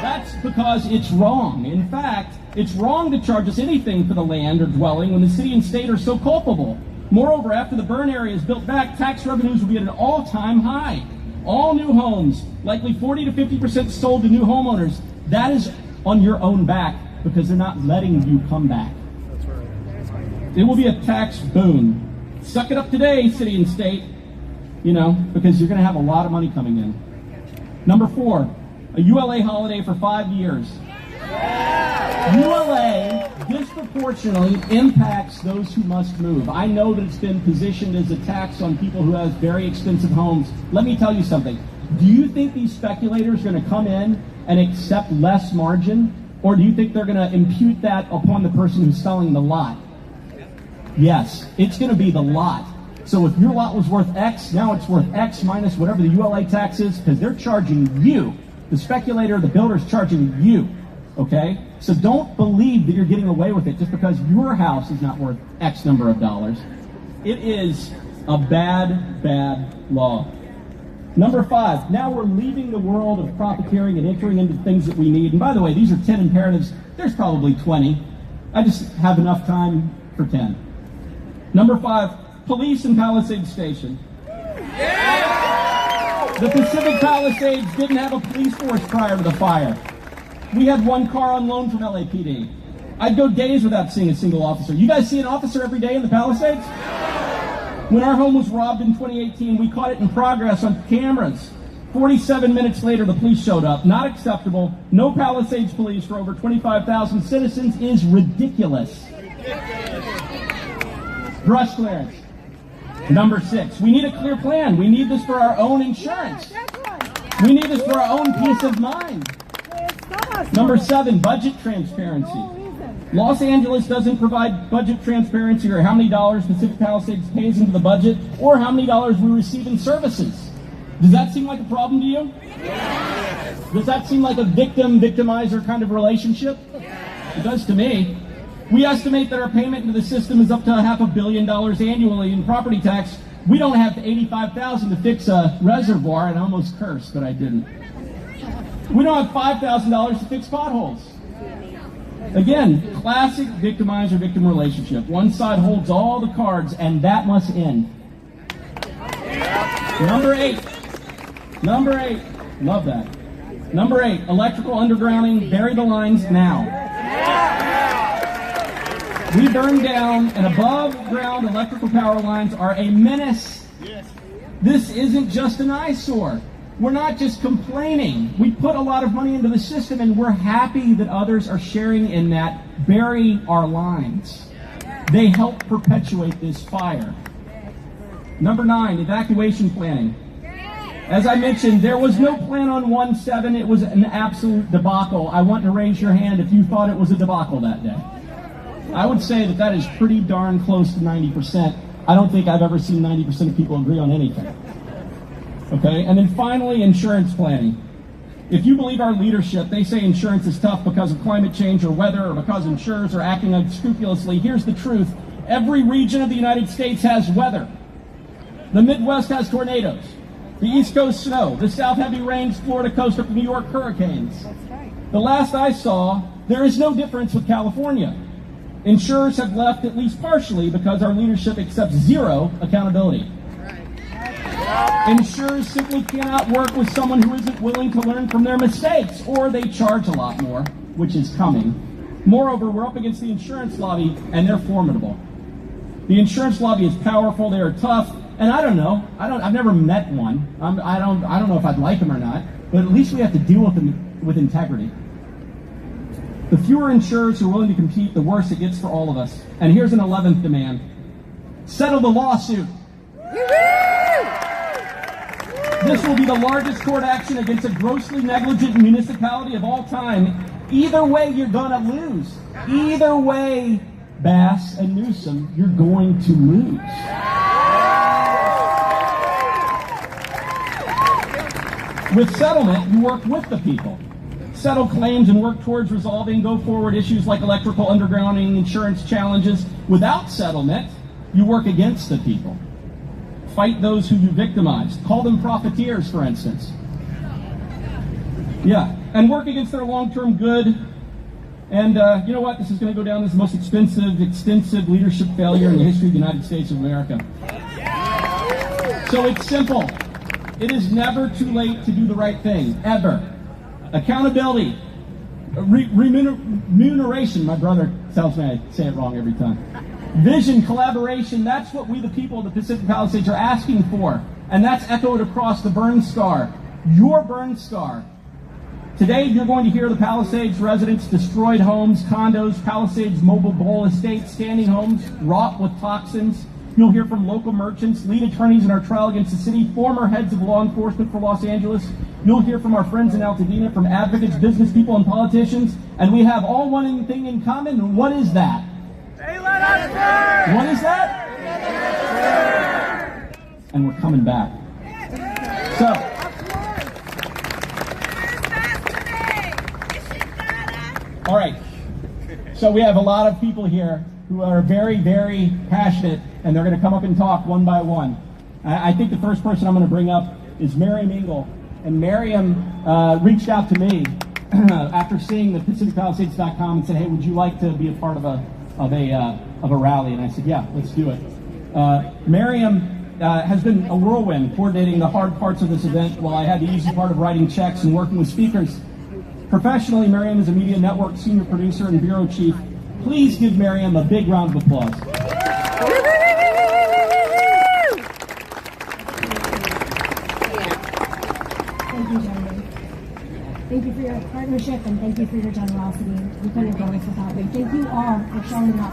Speaker 10: That's because it's wrong. In fact, it's wrong to charge us anything for the land or dwelling when the city and state are so culpable. Moreover, after the burn area is built back, tax revenues will be at an all-time high. All new homes, likely 40 to 50% sold to new homeowners. That is on your own back because they're not letting you come back. It will be a tax boon. Suck it up today, city and state, because you're going to have a lot of money coming in. Number 4, a ULA holiday for 5 years. ULA disproportionately impacts those who must move. I know that it's been positioned as a tax on people who have very expensive homes. Let me tell you something. Do you think these speculators are going to come in and accept less margin? Or do you think they're going to impute that upon the person who's selling the lot? Yes, it's going to be the lot. So if your lot was worth X, now it's worth X minus whatever the ULA tax is, because they're charging you. The speculator, the builder's charging you. Okay? So don't believe that you're getting away with it just because your house is not worth X number of dollars. It is a bad, bad law. Number 5, now we're leaving the world of profiteering and entering into things that we need. And by the way, these are 10 imperatives. There's probably 20. I just have enough time for 10. Number 5, police in Palisades Station. The Pacific Palisades didn't have a police force prior to the fire. We had 1 car on loan from LAPD. I'd go days without seeing a single officer. You guys see an officer every day in the Palisades? When our home was robbed in 2018, we caught it in progress on cameras. 47 minutes later, the police showed up. Not acceptable. No Palisades police for over 25,000 citizens is ridiculous. Brush clearance. Number 6, we need a clear plan. We need this for our own insurance. We need this for our own peace of mind. Number 7, budget transparency. Los Angeles doesn't provide budget transparency or how many dollars Pacific Palisades pays into the budget or how many dollars we receive in services. Does that seem like a problem to you? Yes. Does that seem like a victim-victimizer kind of relationship? It does to me. We estimate that our payment into the system is up to $500 million annually in property tax. We don't have $85,000 to fix a reservoir, and I almost cursed, but I didn't. We don't have $5,000 to fix potholes. Again, classic victimizer-victim relationship. One side holds all the cards, and that must end. Number 8. Love that. Number 8, electrical undergrounding. Bury the lines now. We burn down, and above-ground electrical power lines are a menace. This isn't just an eyesore. We're not just complaining. We put a lot of money into the system, and we're happy that others are sharing in that. Bury our lines. They help perpetuate this fire. Number 9, evacuation planning. As I mentioned, there was no plan on 1/7. It was an absolute debacle. I want to raise your hand if you thought it was a debacle that day. I would say that that is pretty darn close to 90%. I don't think I've ever seen 90% of people agree on anything. Okay, and then finally, insurance planning. If you believe our leadership, they say insurance is tough because of climate change or weather or because insurers are acting unscrupulously. Here's the truth. Every region of the United States has weather. The Midwest has tornadoes. The East Coast snow. The South heavy rains. Florida coast up to New York hurricanes. The last I saw, there is no difference with California. Insurers have left at least partially because our leadership accepts zero accountability. Insurers simply cannot work with someone who isn't willing to learn from their mistakes, or they charge a lot more, which is coming. Moreover, we're up against the insurance lobby, and they're formidable. The insurance lobby is powerful, they are tough, and I don't know. I've never met one. I don't know if I'd like them or not, but at least we have to deal with them with integrity. The fewer insurers who are willing to compete, the worse it gets for all of us. And here's an 11th demand. Settle the lawsuit. This will be the largest court action against a grossly negligent municipality of all time. Either way, you're gonna lose. Either way, Bass and Newsom, you're going to lose. With settlement, you work with the people. Settle claims and work towards resolving go-forward issues like electrical undergrounding, insurance challenges. Without settlement, you work against the people. Fight those who you victimized. Call them profiteers, for instance. Yeah, and work against their long-term good. And you know what? This is going to go down as the most extensive leadership failure in the history of the United States of America. So it's simple. It is never too late to do the right thing, ever. Accountability, remuneration. My brother tells me I say it wrong every time. Vision, collaboration, that's what we the people of the Pacific Palisades are asking for. And that's echoed across the burn scar. Your burn scar. Today, you're going to hear the Palisades residents' destroyed homes, condos, Palisades mobile bowl estates, standing homes, wrought with toxins. You'll hear from local merchants, lead attorneys in our trial against the city, former heads of law enforcement for Los Angeles. You'll hear from our friends in Altadena, from advocates, business people, and politicians. And we have all one thing in common. And what is that? They let us burn! What is that? And we're coming back. So, all right. So we have a lot of people here who are very, very passionate, and they're going to come up and talk one by one. I think the first person I'm going to bring up is Miriam Engel. And Miriam reached out to me after seeing the PacificPalisades.com and said, "Hey, would you like to be a part of a rally?" And I said, "Yeah, let's do it." Miriam has been a whirlwind coordinating the hard parts of this event while I had the easy part of writing checks and working with speakers. Professionally, Miriam is a media network senior producer and bureau chief. Please give Miriam a big round of applause.
Speaker 11: Thank you, gentlemen. Thank you for your partnership and thank you for your generosity. We couldn't have done this without you. Thank you all for showing up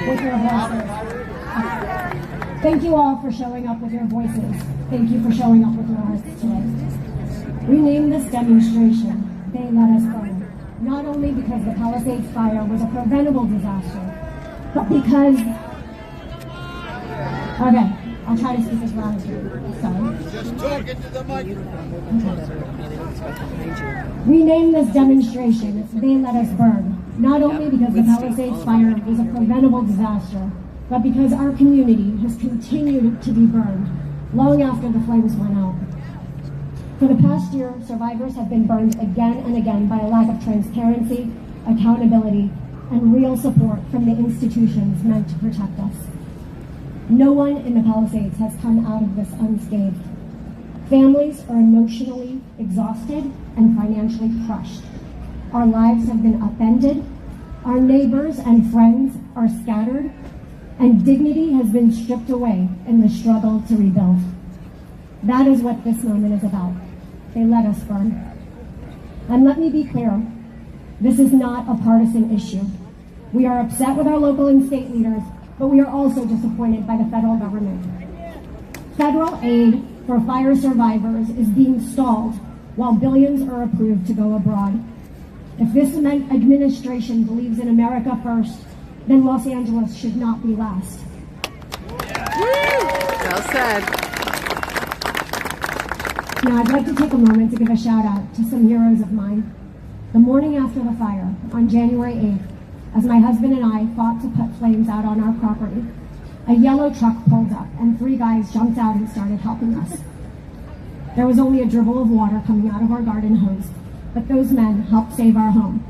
Speaker 11: with your voices. Thank you all for showing up with your voices. Thank you for showing up with your hearts today. We named this demonstration, They Let Us Burn, not only because the Palisades fire was a preventable disaster, but because... Okay, I'll try to speak as loud as you. Sorry.
Speaker 12: Just talk into the microphone.
Speaker 11: We named this demonstration, They Let Us Burn, not only because the Palisades fire was a preventable disaster, but because our community has continued to be burned long after the flames went out. For the past year, survivors have been burned again and again by a lack of transparency, accountability, and real support from the institutions meant to protect us. No one in the Palisades has come out of this unscathed. Families are emotionally exhausted and financially crushed. Our lives have been upended, our neighbors and friends are scattered, and dignity has been stripped away in the struggle to rebuild. That is what this moment is about. They let us burn. And let me be clear, this is not a partisan issue. We are upset with our local and state leaders, but we are also disappointed by the federal government. Federal aid for fire survivors is being stalled while billions are approved to go abroad. If this administration believes in America first, then Los Angeles should not be last.
Speaker 3: Well said.
Speaker 11: Now, I'd like to take a moment to give a shout out to some heroes of mine. The morning after the fire, on January 8th, as my husband and I fought to put flames out on our property, a yellow truck pulled up and 3 guys jumped out and started helping us. There was only a dribble of water coming out of our garden hose, but those men helped save our home.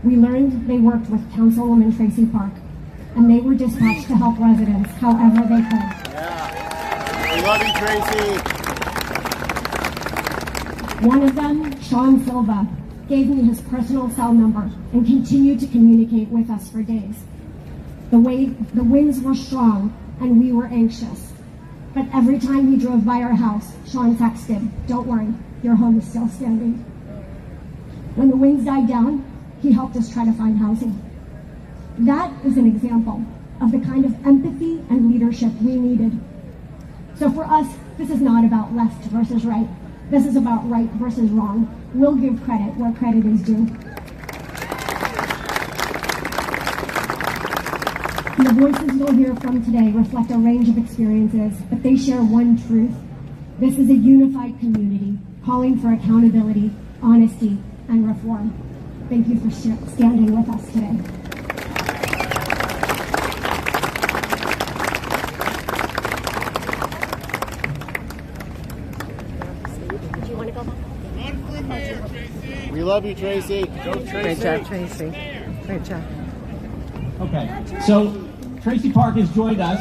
Speaker 11: We learned they worked with Councilwoman Tracy Park, and they were dispatched to help residents however they could.
Speaker 12: Yeah. We love you, Tracy.
Speaker 11: One of them, Sean Silva, gave me his personal cell number and continued to communicate with us for days. The winds were strong and we were anxious. But every time he drove by our house, Sean texted, "Don't worry, your home is still standing." When the winds died down, he helped us try to find housing. That is an example of the kind of empathy and leadership we needed. So for us, this is not about left versus right. This is about right versus wrong. We'll give credit where credit is due. The voices you'll hear from today reflect a range of experiences, but they share one truth. This is a unified community calling for accountability, honesty, and reform. Thank you for standing with us today.
Speaker 12: We love you, Tracy. Go, Tracy.
Speaker 3: Great job, Tracy. Great job.
Speaker 10: Okay, so Tracy Park has joined us.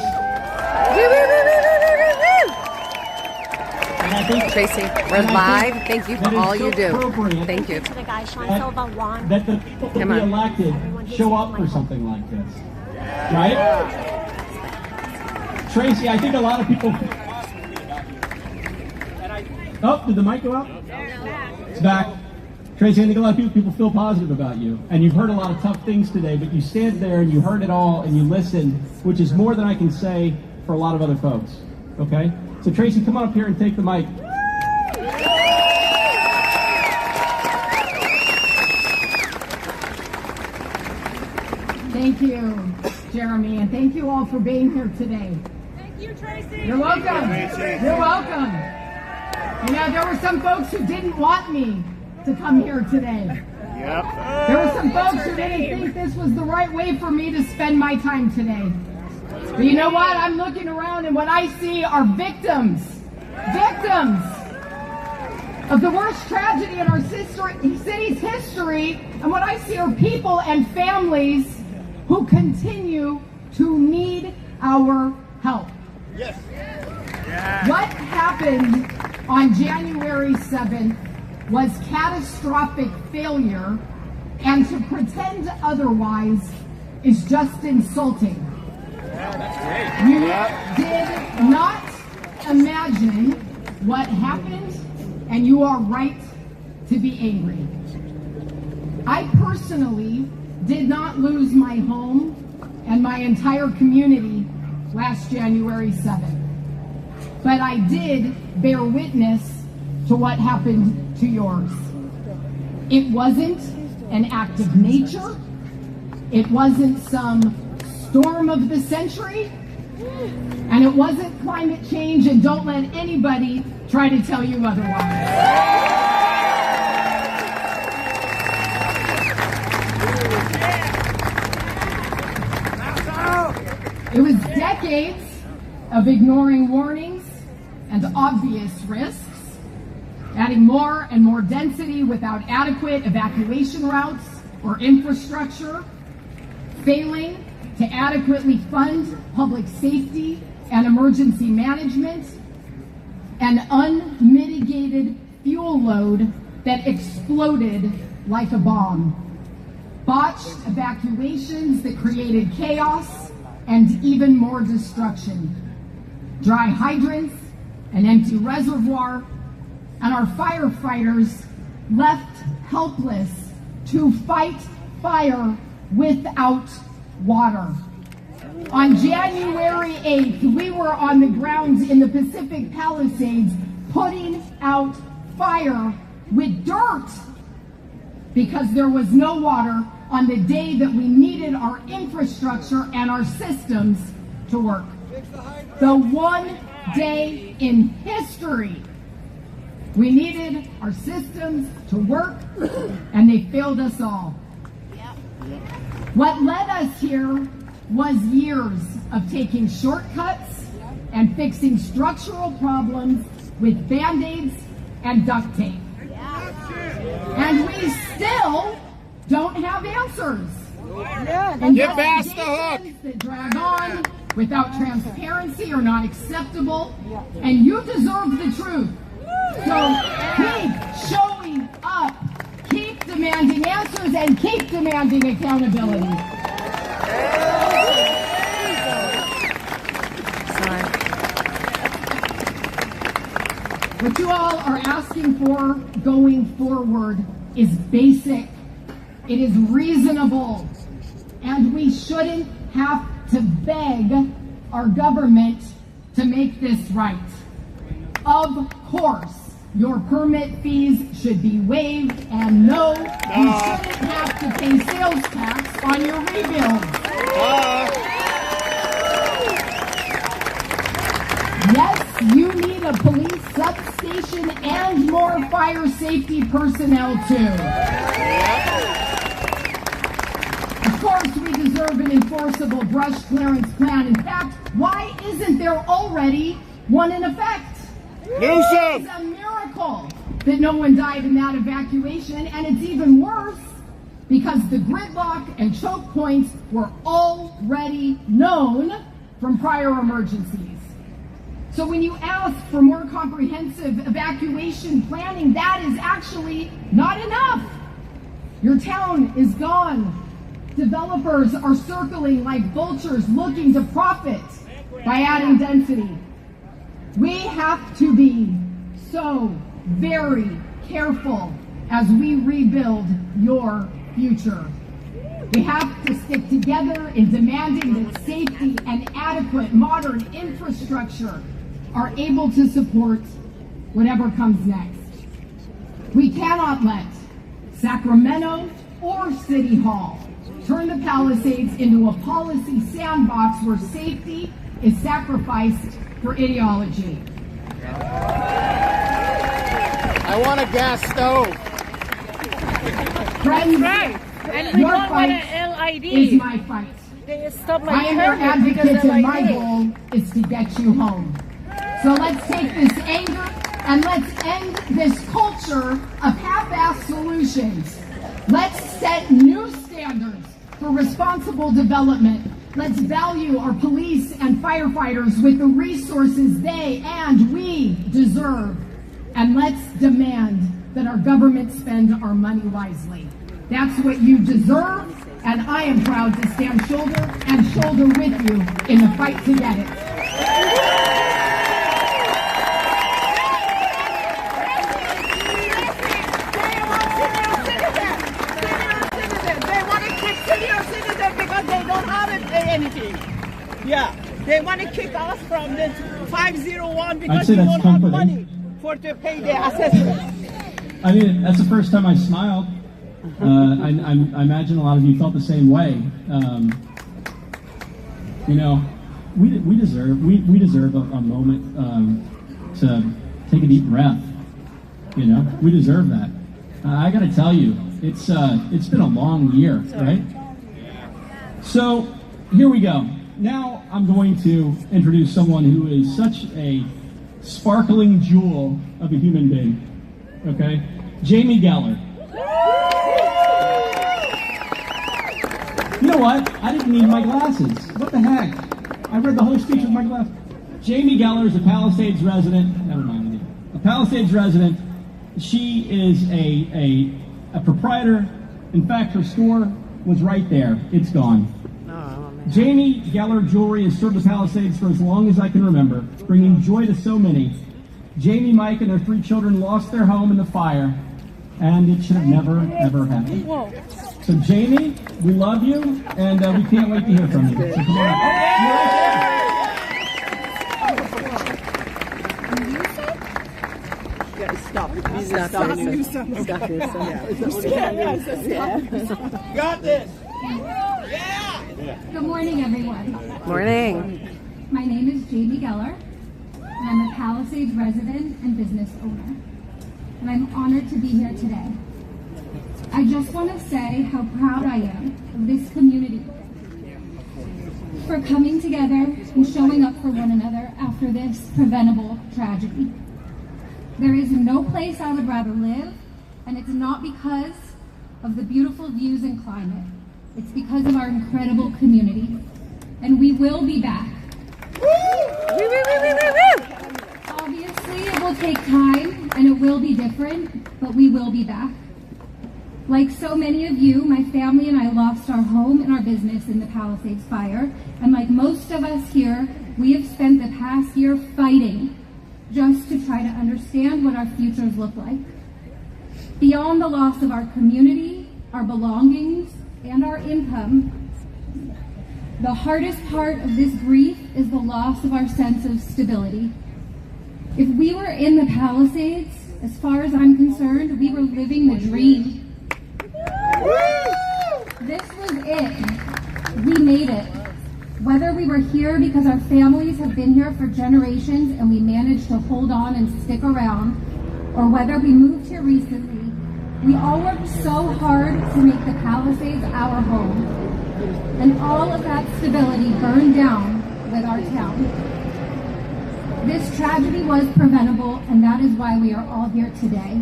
Speaker 10: And I think,
Speaker 3: Tracy, we're live. Thank you for all you do. Thank you.
Speaker 11: To the guy, Sean Silva won.
Speaker 10: that the people who be elected show up for something like this, right? Tracy, I think a lot of people... Oh, did the mic go out? It's back. Tracy, I think a lot of people feel positive about you. And you've heard a lot of tough things today, but you stand there and you heard it all and you listened, which is more than I can say for a lot of other folks. Okay? So Tracy, come on up here and take the mic.
Speaker 9: Thank you, Jeremy, and thank you all for being here today.
Speaker 13: Thank you, Tracy.
Speaker 9: You're welcome. You're welcome. You know, there were some folks who didn't want me to come here today.
Speaker 12: Yep.
Speaker 9: There were some folks who didn't think this was the right way for me to spend my time today. But you know what? I'm looking around and what I see are victims of the worst tragedy in our city's history. And what I see are people and families who continue to need our help.
Speaker 12: Yes.
Speaker 9: What happened on January 7th was catastrophic failure, and to pretend otherwise is just insulting. You did not imagine what happened, and you are right to be angry. I personally did not lose my home and my entire community last January 7th. But I did bear witness to what happened to yours. It wasn't an act of nature. It wasn't some storm of the century. And it wasn't climate change, and don't let anybody try to tell you otherwise. It was decades of ignoring warnings and obvious risks, adding more and more density without adequate evacuation routes or infrastructure, failing to adequately fund public safety and emergency management, an unmitigated fuel load that exploded like a bomb, botched evacuations that created chaos and even more destruction, dry hydrants, an empty reservoir, and our firefighters left helpless to fight fire without water. On January 8th, we were on the ground in the Pacific Palisades putting out fire with dirt because there was no water on the day that we needed our infrastructure and our systems to work. The one day in history we needed our systems to work, and they failed us all. What led us here was years of taking shortcuts and fixing structural problems with Band-Aids and duct tape. And we still don't have answers.
Speaker 12: Get past the hook.
Speaker 9: That drag on without transparency are not acceptable, and you deserve the truth. So keep showing up, keep demanding answers, and keep demanding accountability. What you all are asking for going forward is basic. It is reasonable. And we shouldn't have to beg our government to make this right. Of course, your permit fees should be waived, and no, you shouldn't have to pay sales tax on your rebuild. Yes, you need a police substation and more fire safety personnel too. Of course, we deserve an enforceable brush clearance plan. In fact, why isn't there already one in effect? It's a miracle that no one died in that evacuation, and it's even worse because the gridlock and choke points were already known from prior emergencies. So when you ask for more comprehensive evacuation planning, that is actually not enough. Your town is gone. Developers are circling like vultures looking to profit by adding density. We have to be so very careful as we rebuild your future. We have to stick together in demanding that safety and adequate modern infrastructure are able to support whatever comes next. We cannot let Sacramento or City Hall turn the Palisades into a policy sandbox where safety is sacrificed for ideology.
Speaker 12: I want a gas stove.
Speaker 9: Friends,
Speaker 13: right. And we
Speaker 9: your
Speaker 13: don't want
Speaker 9: fight
Speaker 13: an LID.
Speaker 9: is my fight.
Speaker 13: They stop my
Speaker 9: I am your
Speaker 13: permit because
Speaker 9: advocate, and my
Speaker 13: LID.
Speaker 9: goal is to get you home. So let's take this anger and let's end this culture of half-assed solutions. Let's set new standards for responsible development. Let's value our police and firefighters with the resources they and we deserve. And let's demand that our government spend our money wisely. That's what you deserve, and I am proud to stand shoulder and shoulder with you in the fight to get it.
Speaker 13: Anything. Yeah, they want to kick us from this 501 because
Speaker 10: I'd say
Speaker 13: we
Speaker 10: that's
Speaker 13: don't
Speaker 10: comforting.
Speaker 13: have money to pay their assessment.
Speaker 10: I mean, that's the first time I smiled. I imagine a lot of you felt the same way. You know, we deserve a moment to take a deep breath. You know, we deserve that. I got to tell you, it's been a long year, right? So here we go. Now I'm going to introduce someone who is such a sparkling jewel of a human being. Okay, Jamie Geller. You know what? I didn't need my glasses. What the heck? I read the whole speech with my glasses. Jamie Geller is a Palisades resident. Never mind. A Palisades resident. She is a proprietor. In fact, her store was right there. It's gone. Jamie Geller Jewelry has served the Palisades for as long as I can remember, bringing joy to so many. Jamie, Mike, and their 3 children lost their home in the fire, and it should have never, ever happened. So, Jamie, we love you, and we can't wait to hear from you. So, come on up.
Speaker 13: Got this.
Speaker 14: Good morning, everyone.
Speaker 3: Morning.
Speaker 14: My name is Jamie Geller, and I'm a Palisades resident and business owner. And I'm honored to be here today. I just want to say how proud I am of this community for coming together and showing up for one another after this preventable tragedy. There is no place I would rather live, and it's not because of the beautiful views and climate. It's because of our incredible community. And we will be back. Obviously, it will take time and it will be different, but we will be back. Like so many of you, my family and I lost our home and our business in the Palisades fire. And like most of us here, we have spent the past year fighting just to try to understand what our futures look like. Beyond the loss of our community, our belongings, and our income, the hardest part of this grief is the loss of our sense of stability. If we were in the Palisades, as far as I'm concerned, we were living the dream. This was it. We made it. Whether we were here because our families have been here for generations and we managed to hold on and stick around, or whether we moved here recently, we all worked so hard to make the Palisades our home. And all of that stability burned down with our town. This tragedy was preventable, and that is why we are all here today.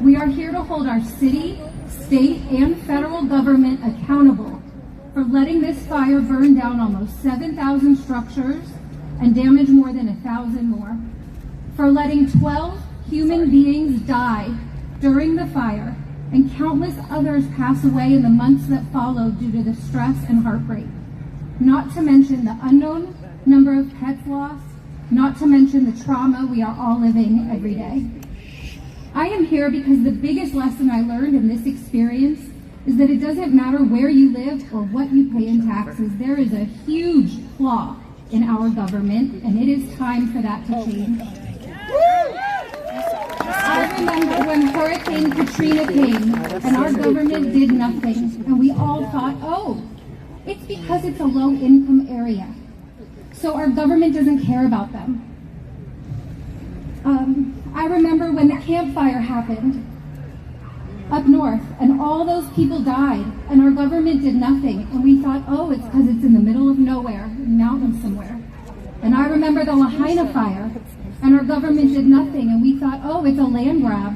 Speaker 14: We are here to hold our city, state, and federal government accountable for letting this fire burn down almost 7,000 structures and damage more than 1,000 more. For letting 12 human beings die during the fire and countless others pass away in the months that followed due to the stress and heartbreak. Not to mention the unknown number of pets lost, not to mention the trauma we are all living every day. I am here because the biggest lesson I learned in this experience is that it doesn't matter where you live or what you pay in taxes. There is a huge flaw in our government, and it is time for that to change. I remember when Hurricane Katrina came and our government did nothing, and we all thought, oh, it's because it's a low-income area, so our government doesn't care about them. I remember when the Camp Fire happened up north, and all those people died, and our government did nothing, and we thought, oh, it's because it's in the middle of nowhere, mountains somewhere. And I remember the Lahaina fire, and our government did nothing, and we thought, oh, it's a land grab.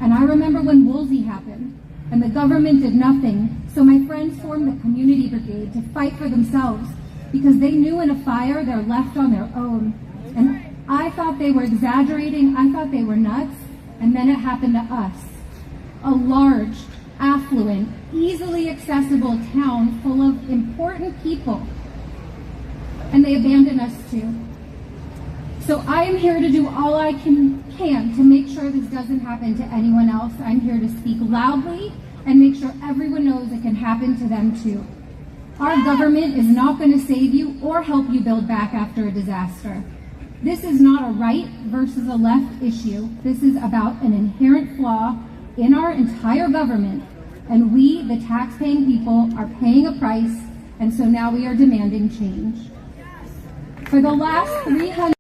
Speaker 14: And I remember when Woolsey happened, and the government did nothing, so my friends formed the community brigade to fight for themselves, because they knew in a fire they're left on their own. And I thought they were exaggerating, I thought they were nuts, and then it happened to us. A large, affluent, easily accessible town full of important people. And they abandoned us too. So I am here to do all I can to make sure this doesn't happen to anyone else. I'm here to speak loudly and make sure everyone knows it can happen to them too. Our government is not going to save you or help you build back after a disaster. This is not a right versus a left issue. This is about an inherent flaw in our entire government, and we, the tax-paying people, are paying a price, and so now we are demanding change. For the last 300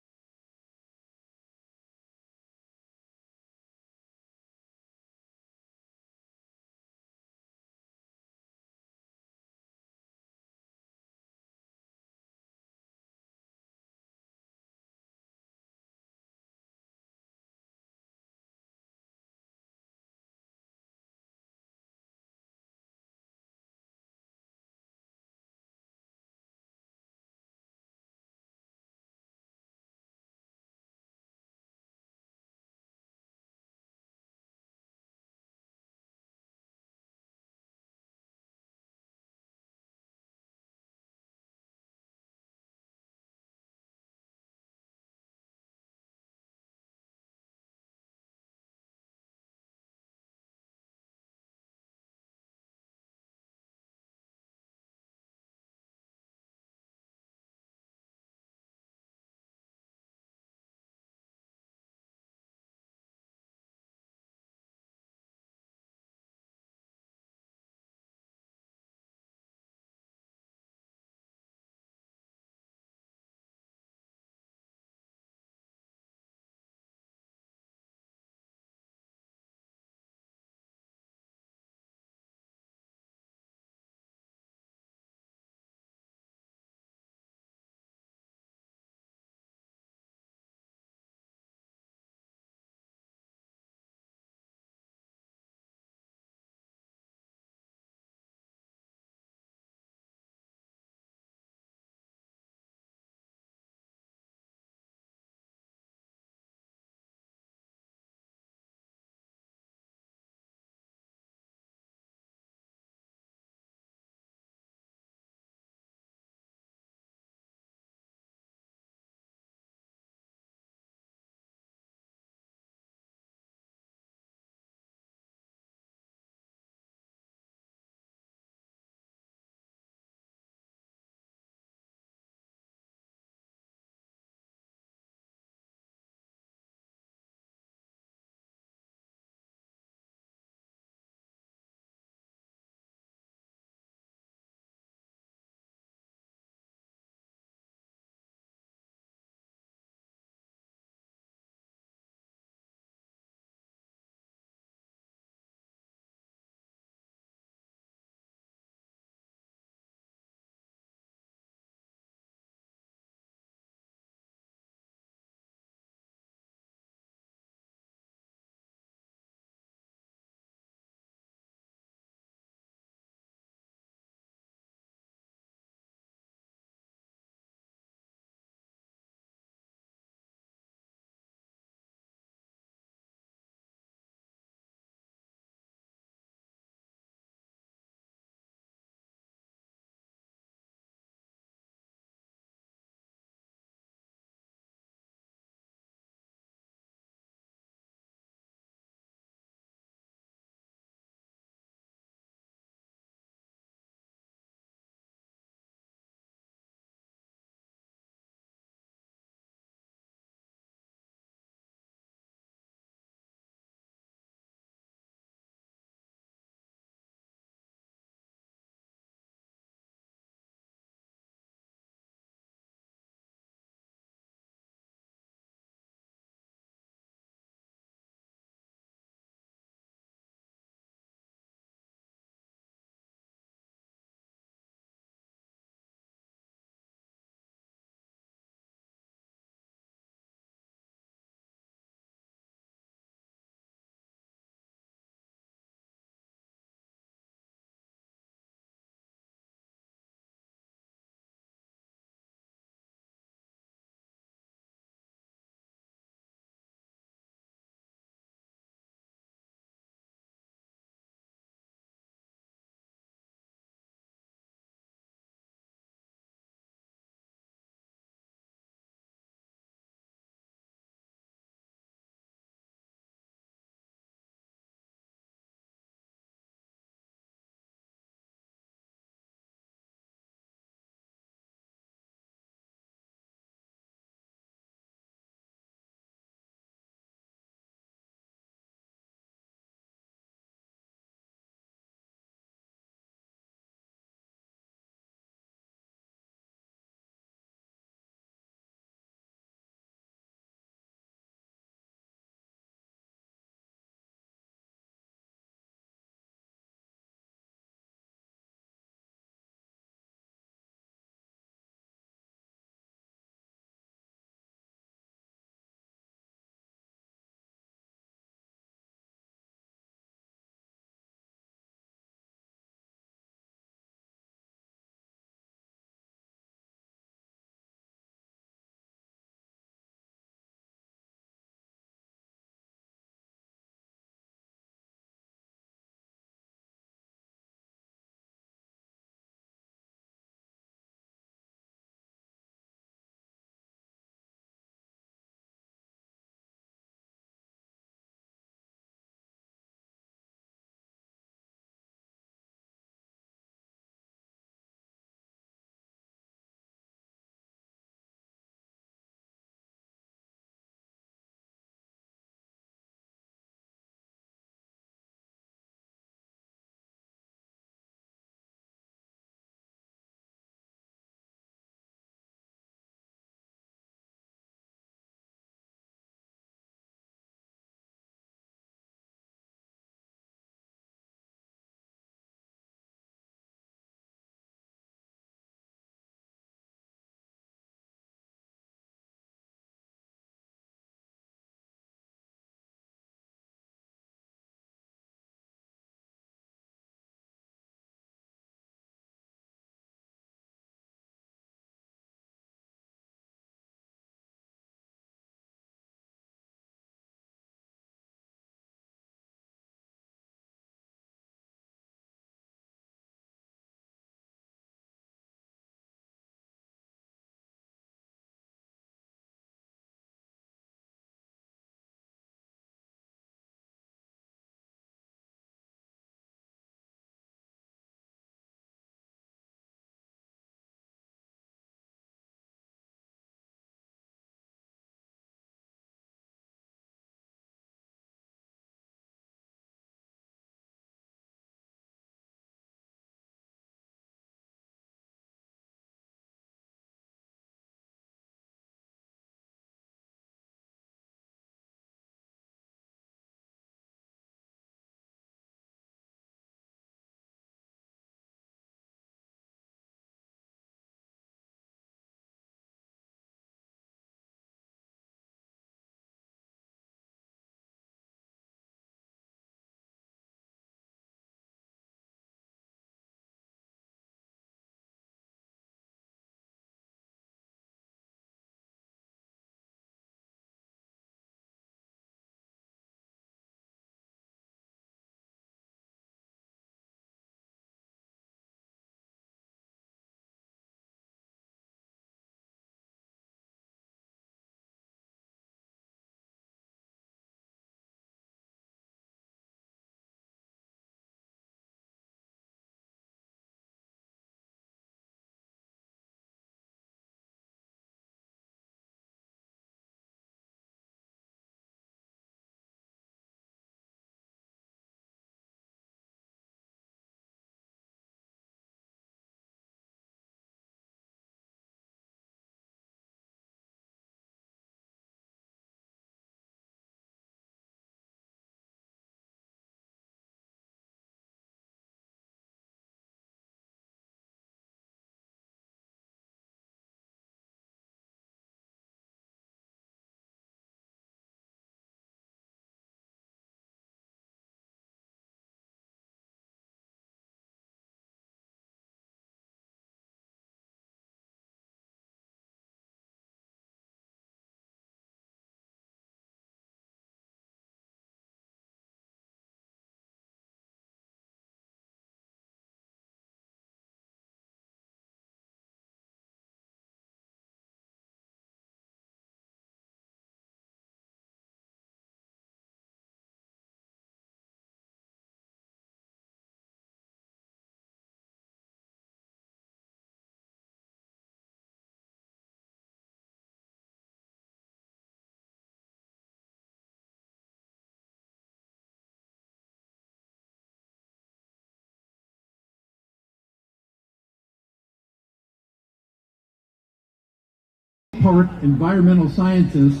Speaker 15: Park environmental scientist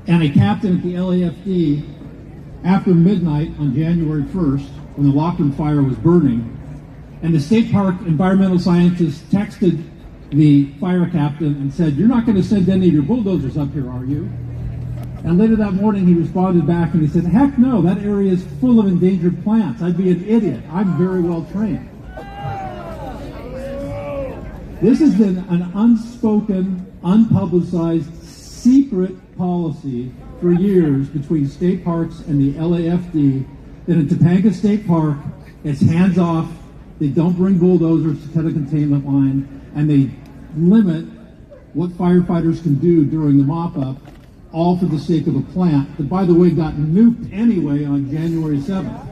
Speaker 15: and a captain at the LAFD after midnight on January 1st when the Lockwood fire was burning. And the State Park environmental scientist texted the fire captain and said, "You're not going to send any of your bulldozers up here, are you?" And later that morning he responded back and he said, "Heck no, that area is full of endangered plants. I'd be an idiot. I'm very well trained." This has been an unspoken, unpublicized, secret policy for years between state parks and the LAFD that in Topanga State Park, it's hands off. They don't bring bulldozers to cut a containment line, and they limit what firefighters can do during the mop-up, all for the sake of a plant that, by the way, got nuked anyway on January 7th.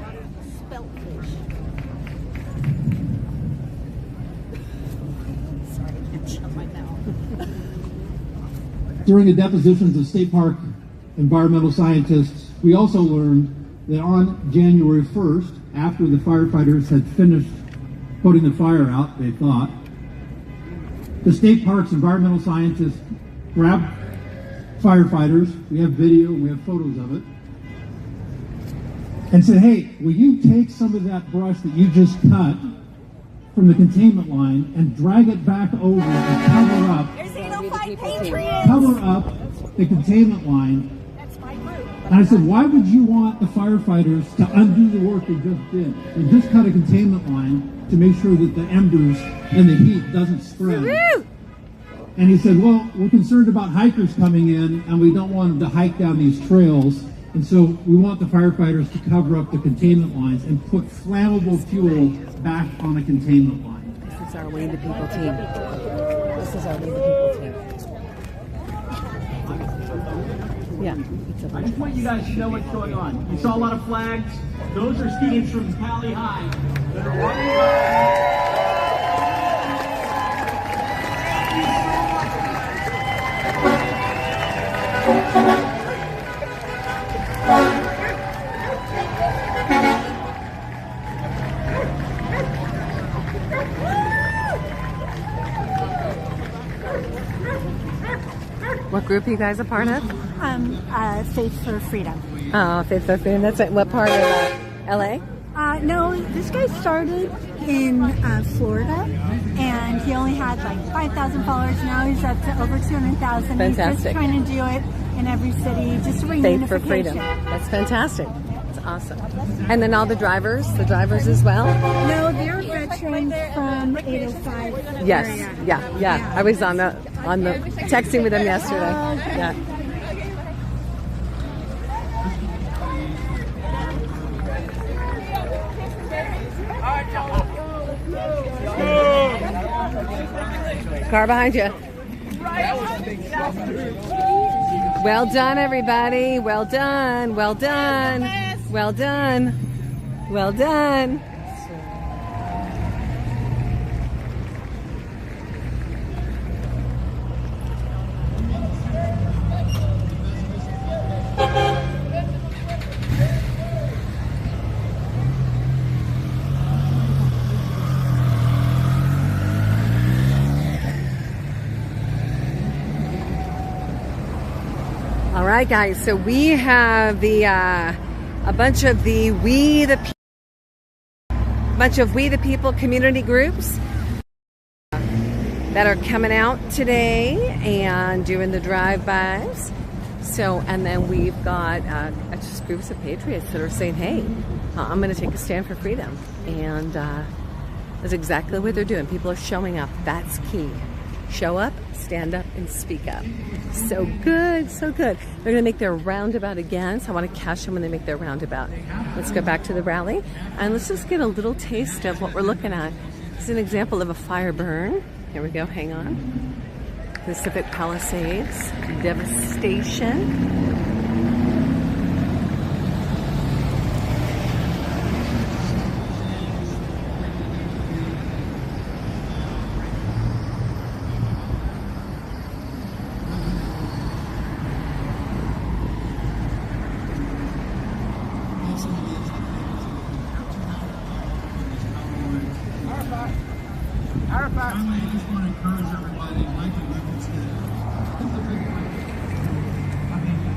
Speaker 15: During the depositions of state park environmental scientists, we also learned that on January 1st, after the firefighters had finished putting the fire out, they thought, the state park's environmental scientists grabbed firefighters, we have video and we have photos of it, and said, "Hey, will you take some of that brush that you just cut from the containment line and drag it back over and cover up the containment line?" And I said, "Why would you want the firefighters to undo the work they just did? They just cut a containment line to make sure that the embers and the heat doesn't spread." Woo-hoo! And he said, "Well, we're concerned about hikers coming in and we don't want them to hike down these trails. And so we want the firefighters to cover up the containment lines and put flammable fuel back on a containment line."
Speaker 3: This is our We the People team. This is our We the People team. Yeah.
Speaker 10: I just want you guys to know what's going on. You saw a lot of flags. Those are students from Cali High that are walking
Speaker 3: What group are you guys a part of?
Speaker 16: Faith for Freedom.
Speaker 3: Oh, Faith for Freedom. That's what part of LA?
Speaker 16: No, this guy started in Florida, and he only had like 5,000 followers. Now he's up to over 200,000.
Speaker 3: Fantastic.
Speaker 16: He's just trying to do it in every city, just to bring
Speaker 3: Faith
Speaker 16: unification.
Speaker 3: for Freedom. That's fantastic. That's awesome. And then all the drivers as well?
Speaker 16: No, they're veterans from 805
Speaker 3: Yes.
Speaker 16: area.
Speaker 3: Yeah. I was on the texting with them yesterday.
Speaker 16: Okay.
Speaker 3: Yeah. Car behind you. Well done, everybody. Well done. Well done. Well done. Well done. All right, guys. So we have a bunch of We the People community groups that are coming out today and doing the drive-bys. So, and then we've got just groups of patriots that are saying, "Hey, I'm going to take a stand for freedom," and that's exactly what they're doing. People are showing up. That's key. Show up, stand up, and speak up. So good, so good. They're going to make their roundabout again, so I want to catch them when they make their roundabout. Let's go back to the rally, and let's just get a little taste of what we're looking at. This is an example of a fire burn. Here we go, hang on. Pacific Palisades, devastation.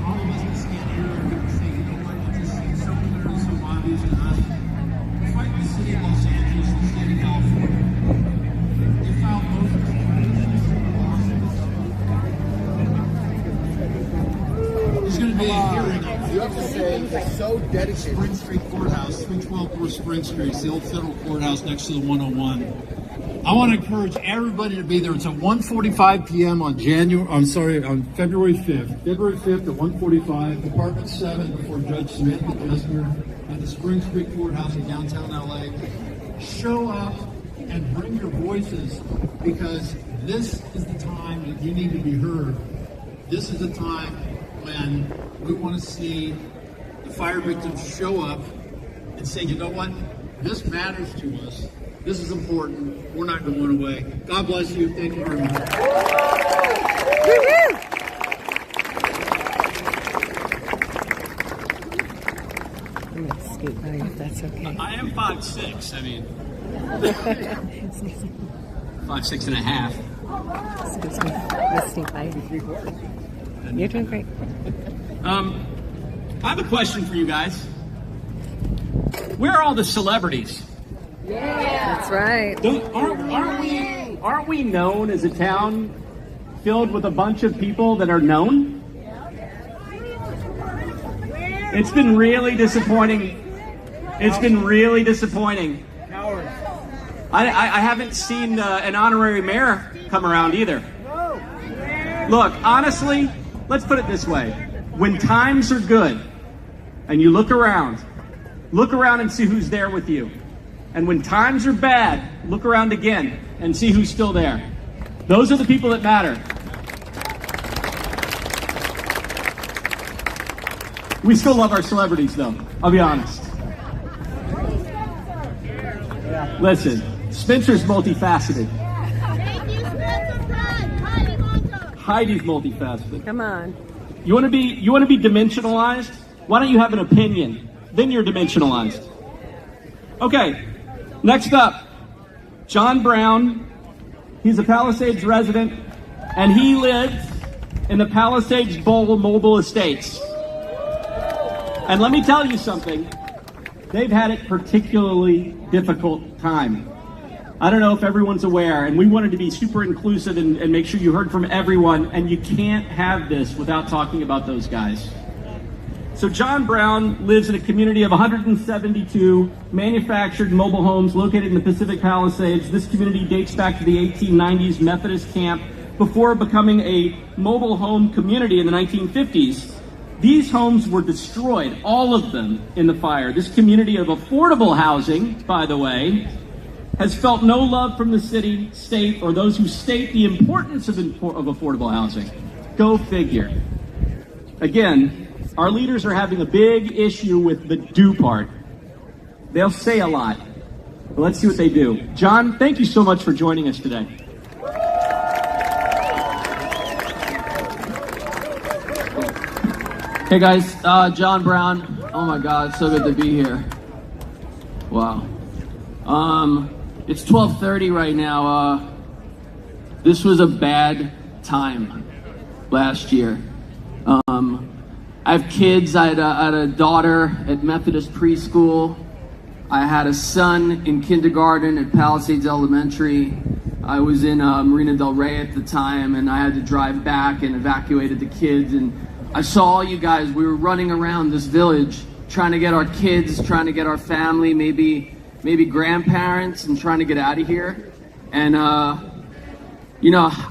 Speaker 15: all of us can stand here and say, you know what, it just seems so clear and so obvious to us. Despite the city of Los Angeles and the state of California, they filed most there's going to be a hearing.
Speaker 12: You have to say it's so dedicated.
Speaker 15: Spring Street Courthouse, 312 North Spring Street, it's the old federal courthouse next to the 101. I want to encourage everybody to be there. It's at 1:45 p.m. on February 5th. February 5th at 1:45, Department 7 before Judge Smith, the Jester, at the Spring Street Courthouse in downtown LA. Show up and bring your voices, because this is the time that you need to be heard. This is the time when we want to see the fire victims show up and say, you know what, this matters to us. This is important. We're not going away. God bless you. Thank you very much.
Speaker 3: I'm going to scoot by if that's okay.
Speaker 10: I am 5'6". I mean, 5'6" and a half.
Speaker 3: Excuse me. Let's sneak by. You're doing great.
Speaker 10: I have a question for you guys. Where are all the celebrities?
Speaker 3: That's right.
Speaker 10: Aren't we known as a town filled with a bunch of people that are known? It's been really disappointing. It's been really disappointing. I haven't seen an honorary mayor come around either. Look, honestly, let's put it this way. When times are good and you look around and see who's there with you. And when times are bad, look around again and see who's still there. Those are the people that matter. We still love our celebrities, though. I'll be honest. Listen, Spencer's multifaceted. Heidi's multifaceted.
Speaker 3: Come on.
Speaker 10: You want to be dimensionalized? Why don't you have an opinion? Then you're dimensionalized. Okay. Next up, John Brown. He's a Palisades resident, and he lives in the Palisades Bowl Mobile Estates. And let me tell you something, they've had a particularly difficult time. I don't know if everyone's aware, and we wanted to be super inclusive and make sure you heard from everyone, and you can't have this without talking about those guys. So John Brown lives in a community of 172 manufactured mobile homes located in the Pacific Palisades. This community dates back to the 1890s Methodist camp before becoming a mobile home community in the 1950s. These homes were destroyed, all of them, in the fire. This community of affordable housing, by the way, has felt no love from the city, state, or those who state the importance of affordable housing. Go figure. Again, our leaders are having a big issue with the do part. They'll say a lot, but let's see what they do. John, thank you so much for joining us today.
Speaker 17: Hey guys, John Brown. Oh my God, so good to be here. Wow. It's 12:30 right now. This was a bad time last year. I have kids. I had a daughter at Methodist preschool. I had a son in kindergarten at Palisades Elementary. I was in Marina Del Rey at the time, and I had to drive back and evacuated the kids. And I saw all you guys. We were running around this village trying to get our kids, trying to get our family, maybe grandparents, and trying to get out of here. And, I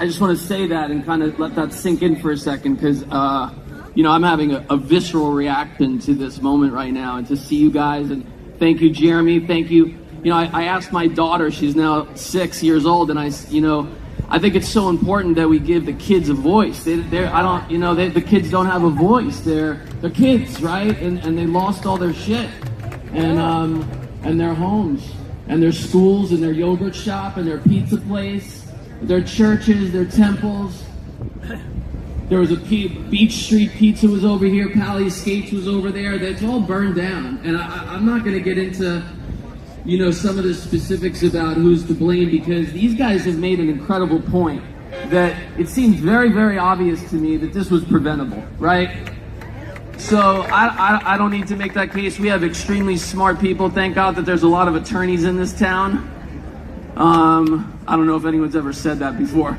Speaker 17: just want to say that and kind of let that sink in for a second, because, I'm having a visceral reaction to this moment right now, and to see you guys. And thank you, Jeremy. Thank you. I asked my daughter, she's now 6 years old, and I think it's so important that we give the kids a voice. The kids don't have a voice. They're kids, right? And they lost all their shit, and their homes, and their schools, and their yogurt shop, and their pizza place, their churches, their temples. There was a Beach Street Pizza was over here. Pally Skates was over there. That's all burned down. And I'm not going to get into, some of the specifics about who's to blame, because these guys have made an incredible point. that it seems very, very obvious to me that this was preventable, right? So I don't need to make that case. We have extremely smart people. Thank God that there's a lot of attorneys in this town. I don't know if anyone's ever said that before.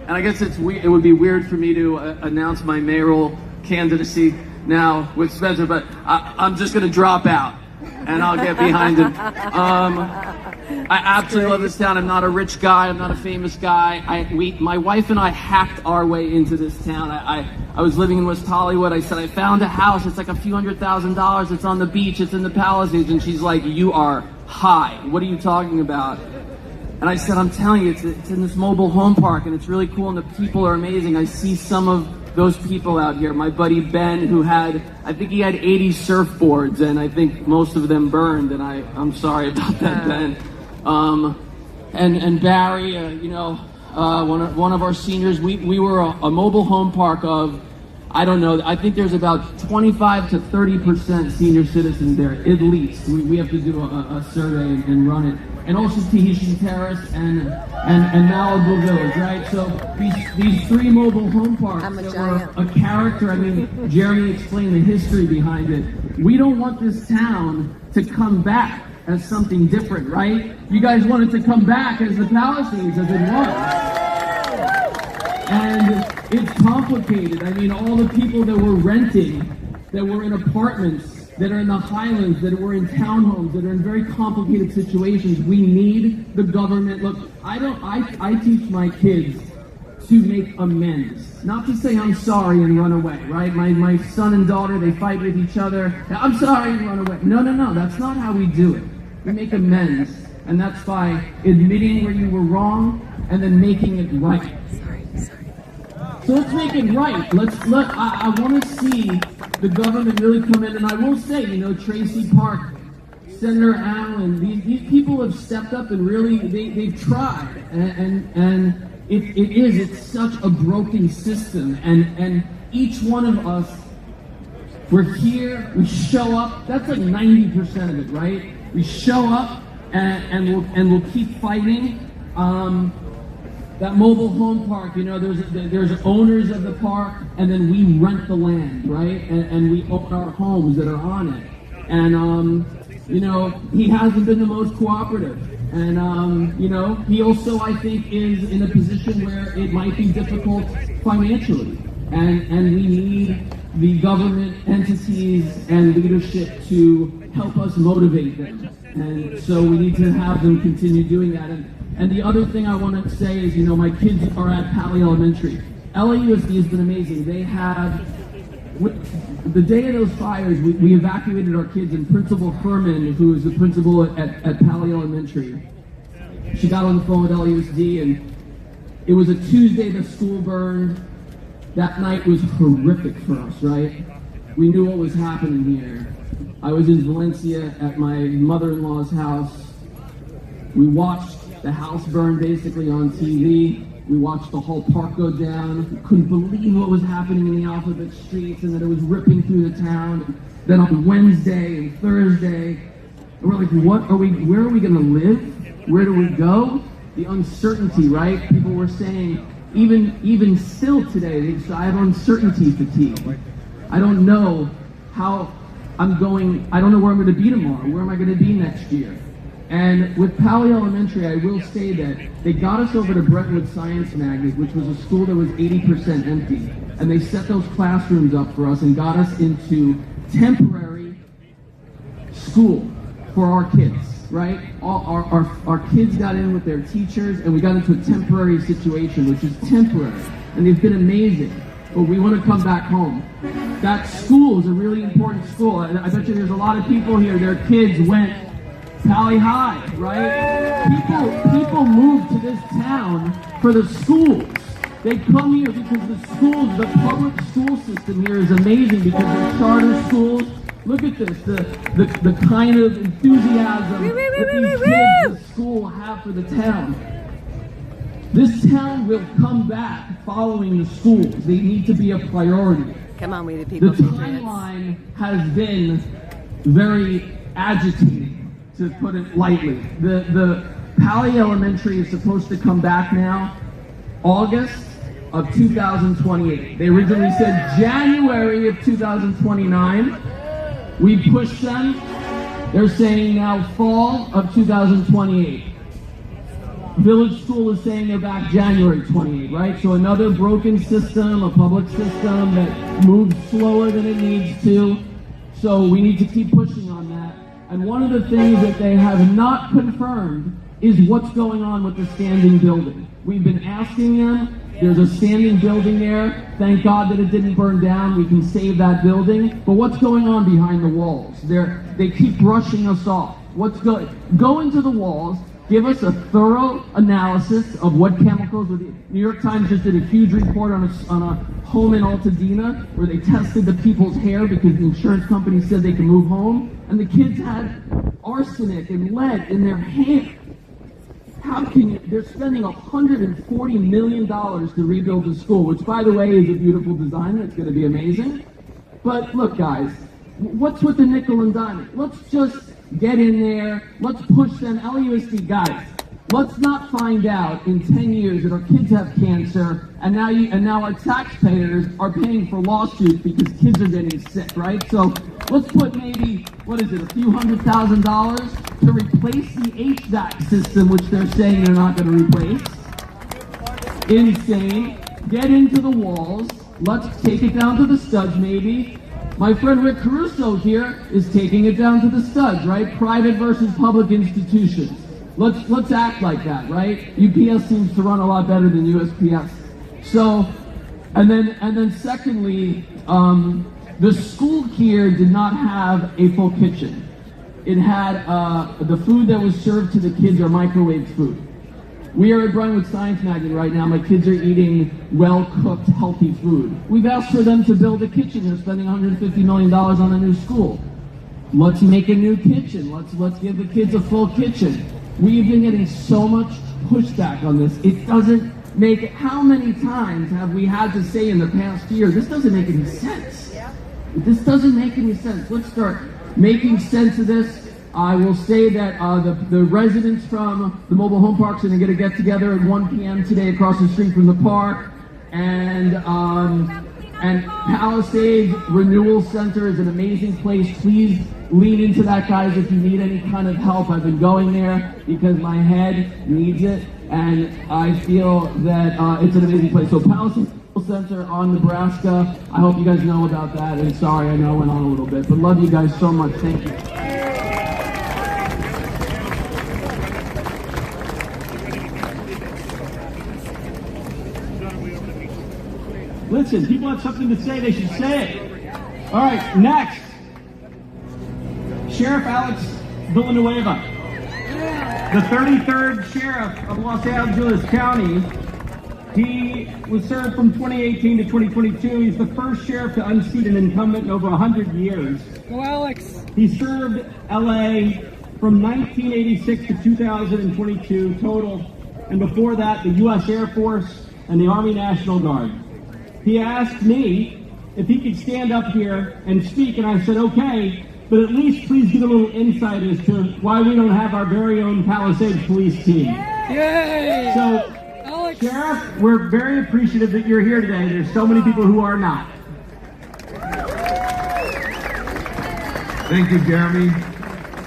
Speaker 17: And I guess it would be weird for me to announce my mayoral candidacy now with Spencer, but I'm just going to drop out and I'll get behind him. I absolutely love this town. I'm not a rich guy. I'm not a famous guy. My wife and I hacked our way into this town. I was living in West Hollywood. I said, I found a house. It's like a few $100,000. It's on the beach. It's in the Palisades. And she's like, you are high. What are you talking about? And I said, I'm telling you, it's in this mobile home park, and it's really cool, and the people are amazing. I see some of those people out here. My buddy Ben, who I think he had 80 surfboards, and I think most of them burned, and I'm sorry about that, Ben. And Barry, one of our seniors, we were a mobile home park of, I don't know, I think there's about 25 to 30% senior citizens there, at least. We have to do a survey and run it. And also Tahitian Terrace and Malibu Village, right? So these three mobile home parks that were a character. I mean, Jeremy explained the history behind it. We don't want this town to come back as something different, right? You guys want it to come back as the Palisades as it was. And it's complicated. I mean, all the people that were renting, that were in apartments, that are in the Highlands, that were in townhomes, that are in very complicated situations. We need the government. Look, I teach my kids to make amends. Not to say I'm sorry and run away, right? My son and daughter, they fight with each other. I'm sorry and run away. No, that's not how we do it. We make amends, and that's by admitting where you were wrong and then making it right. So let's make it right. I want to see the government really come in, and I will say, Tracy Park, Senator Allen, these people have stepped up and really, they've tried, and it's such a broken system, and each one of us, we're here, we show up, that's like 90% of it, right? We show up, and we'll keep fighting. That mobile home park, there's owners of the park, and then we rent the land, right? And we own our homes that are on it. And, he hasn't been the most cooperative. And, he also, I think, is in a position where it might be difficult financially. And we need the government entities and leadership to help us motivate them. And so we need to have them continue doing that. And the other thing I want to say is, my kids are at Pali Elementary. LAUSD has been amazing. They had, the day of those fires, we evacuated our kids, and Principal Herman, who is the principal at Pali Elementary, she got on the phone with LAUSD, and it was a Tuesday the school burned. That night was horrific for us, right? We knew what was happening here. I was in Valencia at my mother-in-law's house. We watched the house burn basically on TV. We watched the whole park go down. We couldn't believe what was happening in the Alphabet Streets and that it was ripping through the town. Then on Wednesday and Thursday, we're like, where are we going to live? Where do we go? The uncertainty, right? People were saying, even still today, I have uncertainty fatigue. I don't know how I'm going, I don't know where I'm going to be tomorrow. Where am I going to be next year? And with Pali Elementary, I will say that they got us over to Brentwood Science Magnet, which was a school that was 80% empty. And they set those classrooms up for us and got us into temporary school for our kids, right? Our kids got in with their teachers, and we got into a temporary situation, which is temporary. And they've been amazing. But we want to come back home. That school is a really important school. I bet you there's a lot of people here, their kids went Pali High, right? People move to this town for the schools. They come here because the schools, the public school system here is amazing because they're charter schools. Look at this, the kind of enthusiasm that these kids at school have for the town. This town will come back following the schools. They need to be a priority.
Speaker 3: Come on, we the people.
Speaker 17: The timeline has been very agitating, to put it lightly. The Pali Elementary is supposed to come back now, August of 2028. They originally said January of 2029. We pushed them. They're saying now fall of 2028. Village School is saying they're back January 28, right? So another broken system, a public system that moves slower than it needs to. So we need to keep pushing on that. And one of the things that they have not confirmed is what's going on with the standing building. We've been asking them. There's a standing building there. Thank God that it didn't burn down. We can save that building. But what's going on behind the walls? They keep brushing us off. Go into the walls. Give us a thorough analysis of what chemicals. The New York Times just did a huge report on a home in Altadena where they tested the people's hair because the insurance company said they could move home, and the kids had arsenic and lead in their hair. How can you? They're spending $140 million to rebuild the school, which, by the way, is a beautiful design. It's going to be amazing. But look, guys, what's with the nickel and dime? Let's just get in there. Let's push them. LUSD, guys, let's not find out in 10 years that our kids have cancer and now our taxpayers are paying for lawsuits because kids are getting sick, right? So let's put maybe, a few $100,000 to replace the HVAC system, which they're saying they're not going to replace. Insane. Get into the walls. Let's take it down to the studs, maybe. My friend Rick Caruso here is taking it down to the studs, right? Private versus public institutions. Let's act like that, right? UPS seems to run a lot better than USPS. So, and then secondly, the school here did not have a full kitchen. It had the food that was served to the kids are microwave food. We are at Brentwood Science Magazine right now. My kids are eating well-cooked, healthy food. We've asked for them to build a kitchen. They're spending $150 million on a new school. Let's make a new kitchen. Let's give the kids a full kitchen. We've been getting so much pushback on this. It doesn't make it. How many times have we had to say in the past year, this doesn't make any sense? This doesn't make any sense. Let's start making sense of this. I will say that the residents from the mobile home parks are going to get together at 1 p.m. today across the street from the park. And Palisades Renewal Center is an amazing place. Please lean into that, guys, if you need any kind of help. I've been going there because my head needs it, and I feel that it's an amazing place. So Palisades Center on Nebraska. I hope you guys know about that, and sorry, I know I went on a little bit, but love you guys so much. Thank you.
Speaker 10: Listen, people have something to say, they should say it. All right, next. Sheriff Alex Villanueva, the 33rd Sheriff of Los Angeles County. He was served from 2018 to 2022. He's the first sheriff to unseat an incumbent in over 100 years.
Speaker 13: Go Alex!
Speaker 10: He served LA from 1986 to 2022 total, and before that, the U.S. Air Force and the Army National Guard. He asked me if he could stand up here and speak, and I said, okay, but at least please give a little insight as to why we don't have our very own Palisades police team.
Speaker 13: Yay!
Speaker 10: So, Alex. Sheriff, we're very appreciative that you're here today. There's so many people who are not.
Speaker 18: Thank you, Jeremy.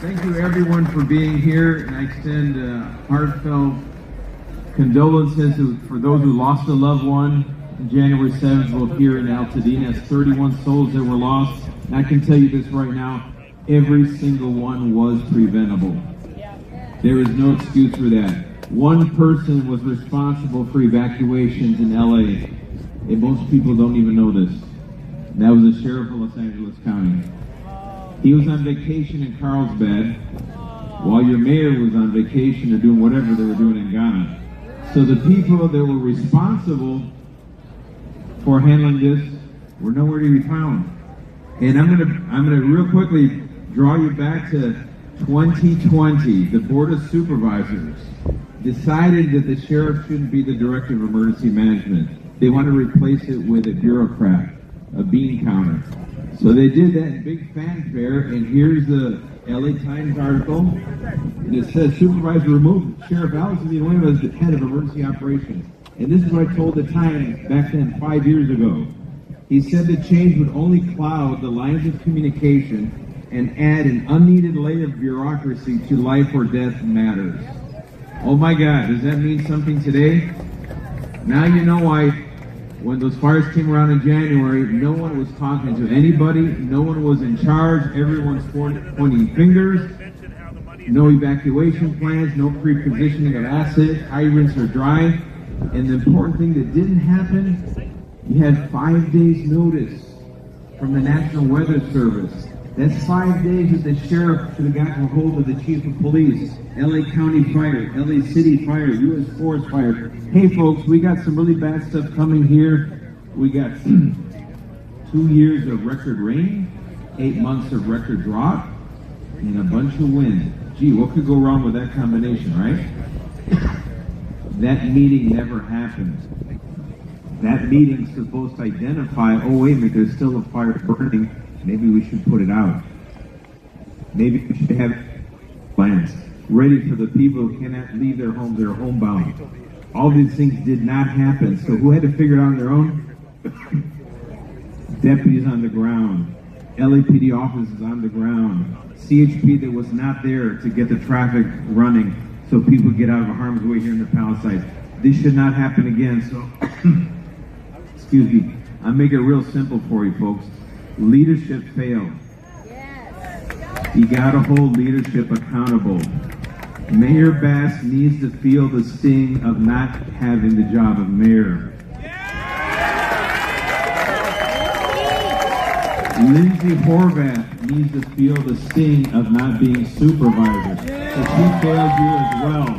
Speaker 18: Thank you, everyone, for being here, and I extend heartfelt condolences for those who lost a loved one. January 7th, both here in Altadena, 31 souls that were lost. And I can tell you this right now, every single one was preventable. There is no excuse for that. One person was responsible for evacuations in LA, and most people don't even know this. And that was the sheriff of Los Angeles County. He was on vacation in Carlsbad, while your mayor was on vacation or doing whatever they were doing in Ghana. So the people that were responsible for handling this were nowhere to be found. And I'm gonna real quickly draw you back to 2020. The Board of Supervisors decided that the sheriff shouldn't be the director of emergency management. They want to replace it with a bureaucrat, a bean counter. So they did that in big fanfare, and here's the LA Times article, and it says supervisor removed Sheriff Alex Villanueva as the head of emergency operations. And this is what I told the Times back then 5 years ago. He said the change would only cloud the lines of communication and add an unneeded layer of bureaucracy to life or death matters. Oh my God, does that mean something today? Now you know why when those fires came around in January, no one was talking to anybody, no one was in charge, everyone's pointing fingers, no evacuation plans, no pre-positioning of assets, hydrants are dry, and the important thing that didn't happen, you had 5 days notice from the National Weather Service. That's 5 days that the sheriff should have gotten a hold of the chief of police, LA County Fire, LA City Fire, U.S. Forest Fire. Hey folks, we got some really bad stuff coming here. We got 2 years of record rain, 8 months of record drought, and a bunch of wind. Gee, what could go wrong with that combination, right? That meeting never happened. That meeting's supposed to identify, oh wait a minute, there's still a fire burning. Maybe we should put it out. Maybe we should have plans ready for the people who cannot leave their homes, that are homebound. All these things did not happen. So who had to figure it out on their own? Deputies on the ground, LAPD officers on the ground, CHP that was not there to get the traffic running so people get out of harm's way here in the Palisades. This should not happen again. So, excuse me, I'll make it real simple for you folks. Leadership failed. You gotta hold leadership accountable. Mayor Bass needs to feel the sting of not having the job of mayor. Lindsay Horvath needs to feel the sting of not being supervisor. So she failed you as well.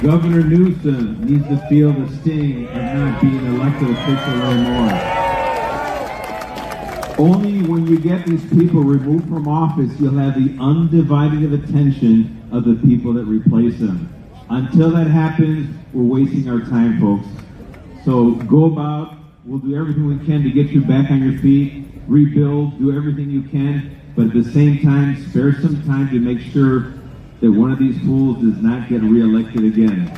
Speaker 18: Governor Newsom needs to feel the sting of not being elected official anymore. Only when you get these people removed from office, you'll have the undivided attention of the people that replace them. Until that happens, we're wasting our time, folks. So go about, we'll do everything we can to get you back on your feet, rebuild, do everything you can, but at the same time, spare some time to make sure that one of these fools does not get reelected again.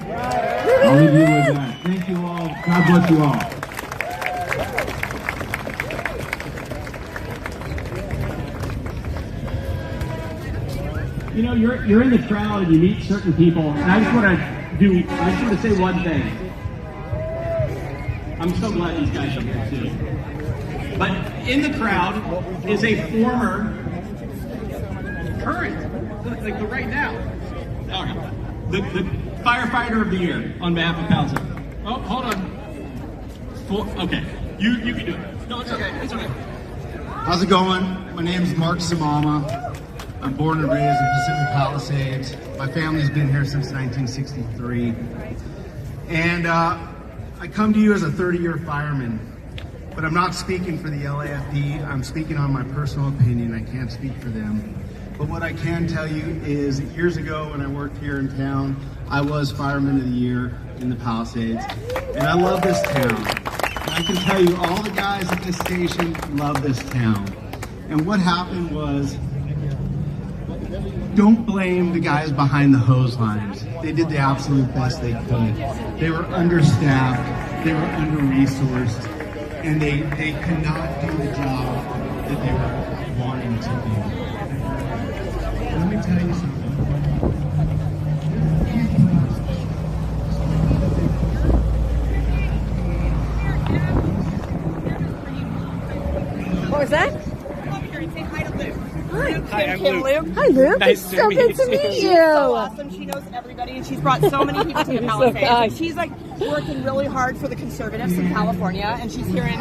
Speaker 18: I'll leave you with that. Thank you all. God bless you all.
Speaker 10: You know, you're in the crowd and you meet certain people, and I just want to say one thing. I'm so glad these guys are here too. But in the crowd is a former, current, like the right now, the firefighter of the year on behalf of Palisades. Oh, hold on. Okay, you can do it. No, it's okay. It's okay.
Speaker 19: How's it going? My name is Mark Samama. I'm born and raised in Pacific Palisades. My family's been here since 1963. And I come to you as a 30-year fireman, but I'm not speaking for the LAFD. I'm speaking on my personal opinion. I can't speak for them. But what I can tell you is that years ago when I worked here in town, I was Fireman of the Year in the Palisades. And I love this town. And I can tell you all the guys at this station love this town. And what happened was, don't blame the guys behind the hose lines. They did the absolute best they could. They were understaffed, they were under-resourced, and they could not do the job that they were wanting to do. Let me tell you something.
Speaker 3: What was that?
Speaker 2: Hi, I'm Luke.
Speaker 3: Hi, Luke.
Speaker 2: Nice
Speaker 3: it's
Speaker 2: to
Speaker 3: so
Speaker 2: meet
Speaker 3: good to
Speaker 2: you.
Speaker 3: meet you.
Speaker 20: She's so awesome. She knows everybody, and she's brought so many people to the
Speaker 3: So
Speaker 20: Palisades.
Speaker 3: kind.
Speaker 20: And she's like working really hard for the conservatives in California, and she's here in,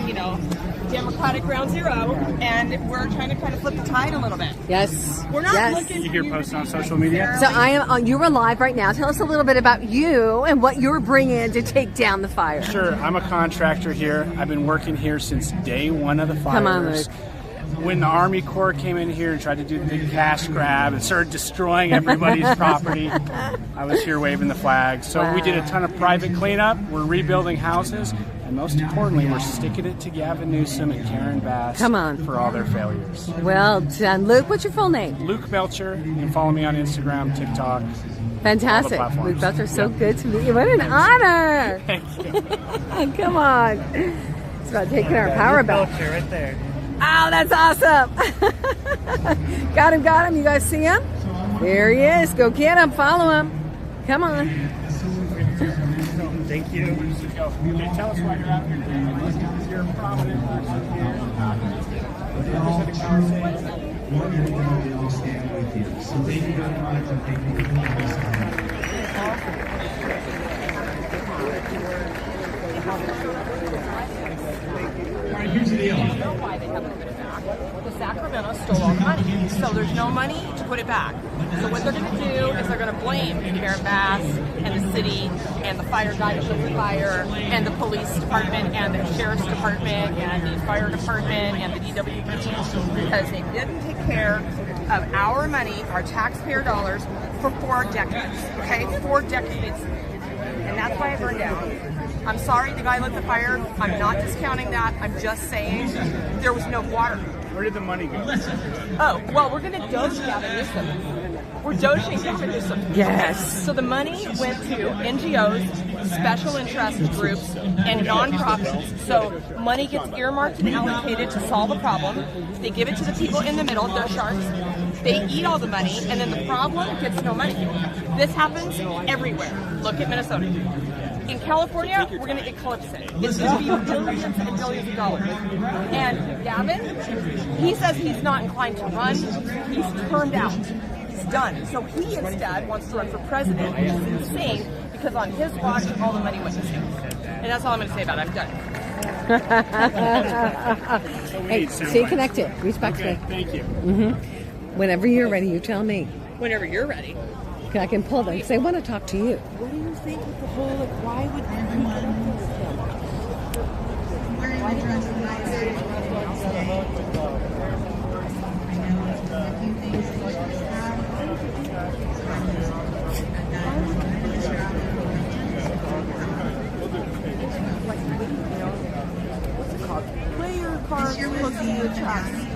Speaker 20: Democratic Ground Zero, and we're trying to kind of flip the tide a little bit.
Speaker 3: Yes.
Speaker 20: We're not
Speaker 3: Yes.
Speaker 20: looking.
Speaker 10: You hear posts on social media?
Speaker 3: So I am. You're live right now. Tell us a little bit about you and what you're bringing to take down the fire.
Speaker 21: Sure. I'm a contractor here. I've been working here since day one of the fires.
Speaker 3: Come on, Luke.
Speaker 21: when the Army Corps came in here and tried to do the big cash grab and started destroying everybody's property, I was here waving the flag. So we did a ton of private cleanup. We're rebuilding houses. And most importantly, we're sticking it to Gavin Newsom and Karen Bass for all their failures.
Speaker 3: Well done. Luke, what's your full name?
Speaker 21: Luke Belcher. You can follow me on Instagram, TikTok.
Speaker 3: Fantastic. Luke Belcher, so good to meet you. What an honor.
Speaker 21: Thank you.
Speaker 3: Come on. It's about taking our power back.
Speaker 21: Belcher right there.
Speaker 3: Oh, that's awesome. Got him. You guys see him? There he is. Go get him. Follow him. Come on.
Speaker 21: Thank you. Okay, tell us why you're out here today. You're a prominent person here.
Speaker 22: We all stand with you. So thank you very much, and thank you for
Speaker 10: All right, here's the deal.
Speaker 2: I know why they haven't put it back. The Sacramento stole all the money, so there's no money to put it back. So what they're going to do is they're going to blame Karen Bass and the city and the fire guy that put the fire and the police department and the sheriff's department and the fire department and the DWP because they didn't take care of our money, our taxpayer dollars, for 4 decades. Okay, 4 decades. And that's why it burned down. I'm sorry the guy lit the fire. I'm not discounting that. I'm just saying there was no water.
Speaker 21: Where did the money go?
Speaker 2: Oh, well, we're going to doge Gavin Newsom. We're doging Gavin Newsom.
Speaker 3: Yes.
Speaker 2: So the money went to NGOs, special interest groups, and nonprofits. So money gets earmarked and allocated to solve a problem. They give it to the people in the middle, they're sharks. They eat all the money, and then the problem gets no money. This happens everywhere. Look at Minnesota. In California, we're going to eclipse it. It's going to be billions and billions of dollars. And Gavin, he says he's not inclined to run. He's turned out. He's done. So he instead wants to run for president, which is insane because on his watch, all the money went to him. And that's all I'm going to say about it. I'm done.
Speaker 3: Hey, stay connected. Respect me.
Speaker 21: Thank you.
Speaker 3: Whenever you're ready, you tell me.
Speaker 2: Whenever you're ready.
Speaker 3: I can pull them because I want to talk to you.
Speaker 2: What do you think with the whole, why would everyone
Speaker 23: wearing the dress that I today? I know it's one of the few things that you just have.
Speaker 2: play your cards close to your chest.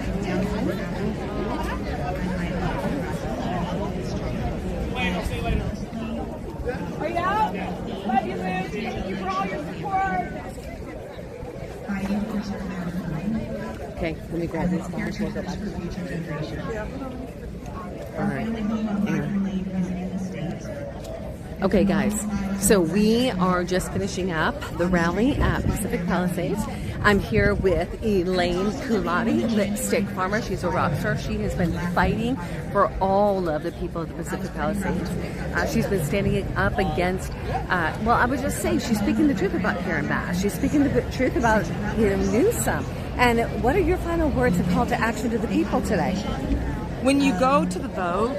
Speaker 2: Are you out? Love you, Liz. Thank you for all your support.
Speaker 3: Okay, let me grab these cards. We'll go back. All right. Okay, guys. So we are just finishing up the rally at Pacific Palisades. I'm here with Elaine Kulati, lipstick farmer. She's a rock star. She has been fighting for all of the people of the Pacific Palisades. She's been standing up against, well, I would just say she's speaking the truth about Karen Bass. She's speaking the truth about Newsom. And what are your final words and call to action to the people today?
Speaker 2: When you go to the vote,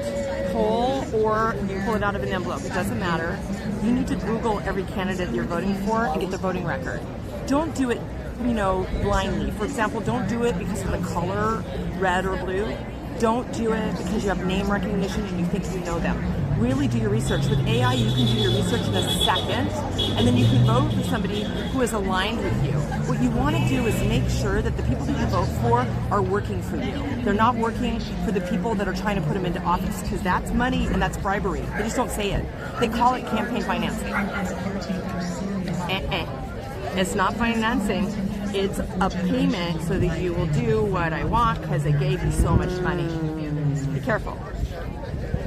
Speaker 2: poll, or you pull it out of an envelope, it doesn't matter. You need to Google every candidate you're voting for and get their voting record. Don't do it, blindly. For example, don't do it because of the color, red or blue. Don't do it because you have name recognition and you think you know them. Really do your research. With AI, you can do your research in a second, and then you can vote for somebody who is aligned with you. What you want to do is make sure that the people that you vote for are working for you. They're not working for the people that are trying to put them into office, because that's money and that's bribery. They just don't say it. They call it campaign financing. It's not financing. It's a payment so that you will do what I want because I gave you so much money. Be careful.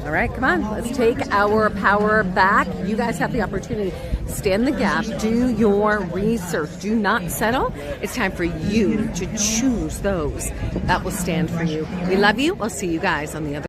Speaker 3: All right, come on. Let's take our power back. You guys have the opportunity. Stand the gap. Do your research. Do not settle. It's time for you to choose those that will stand for you. We love you. We'll see you guys on the other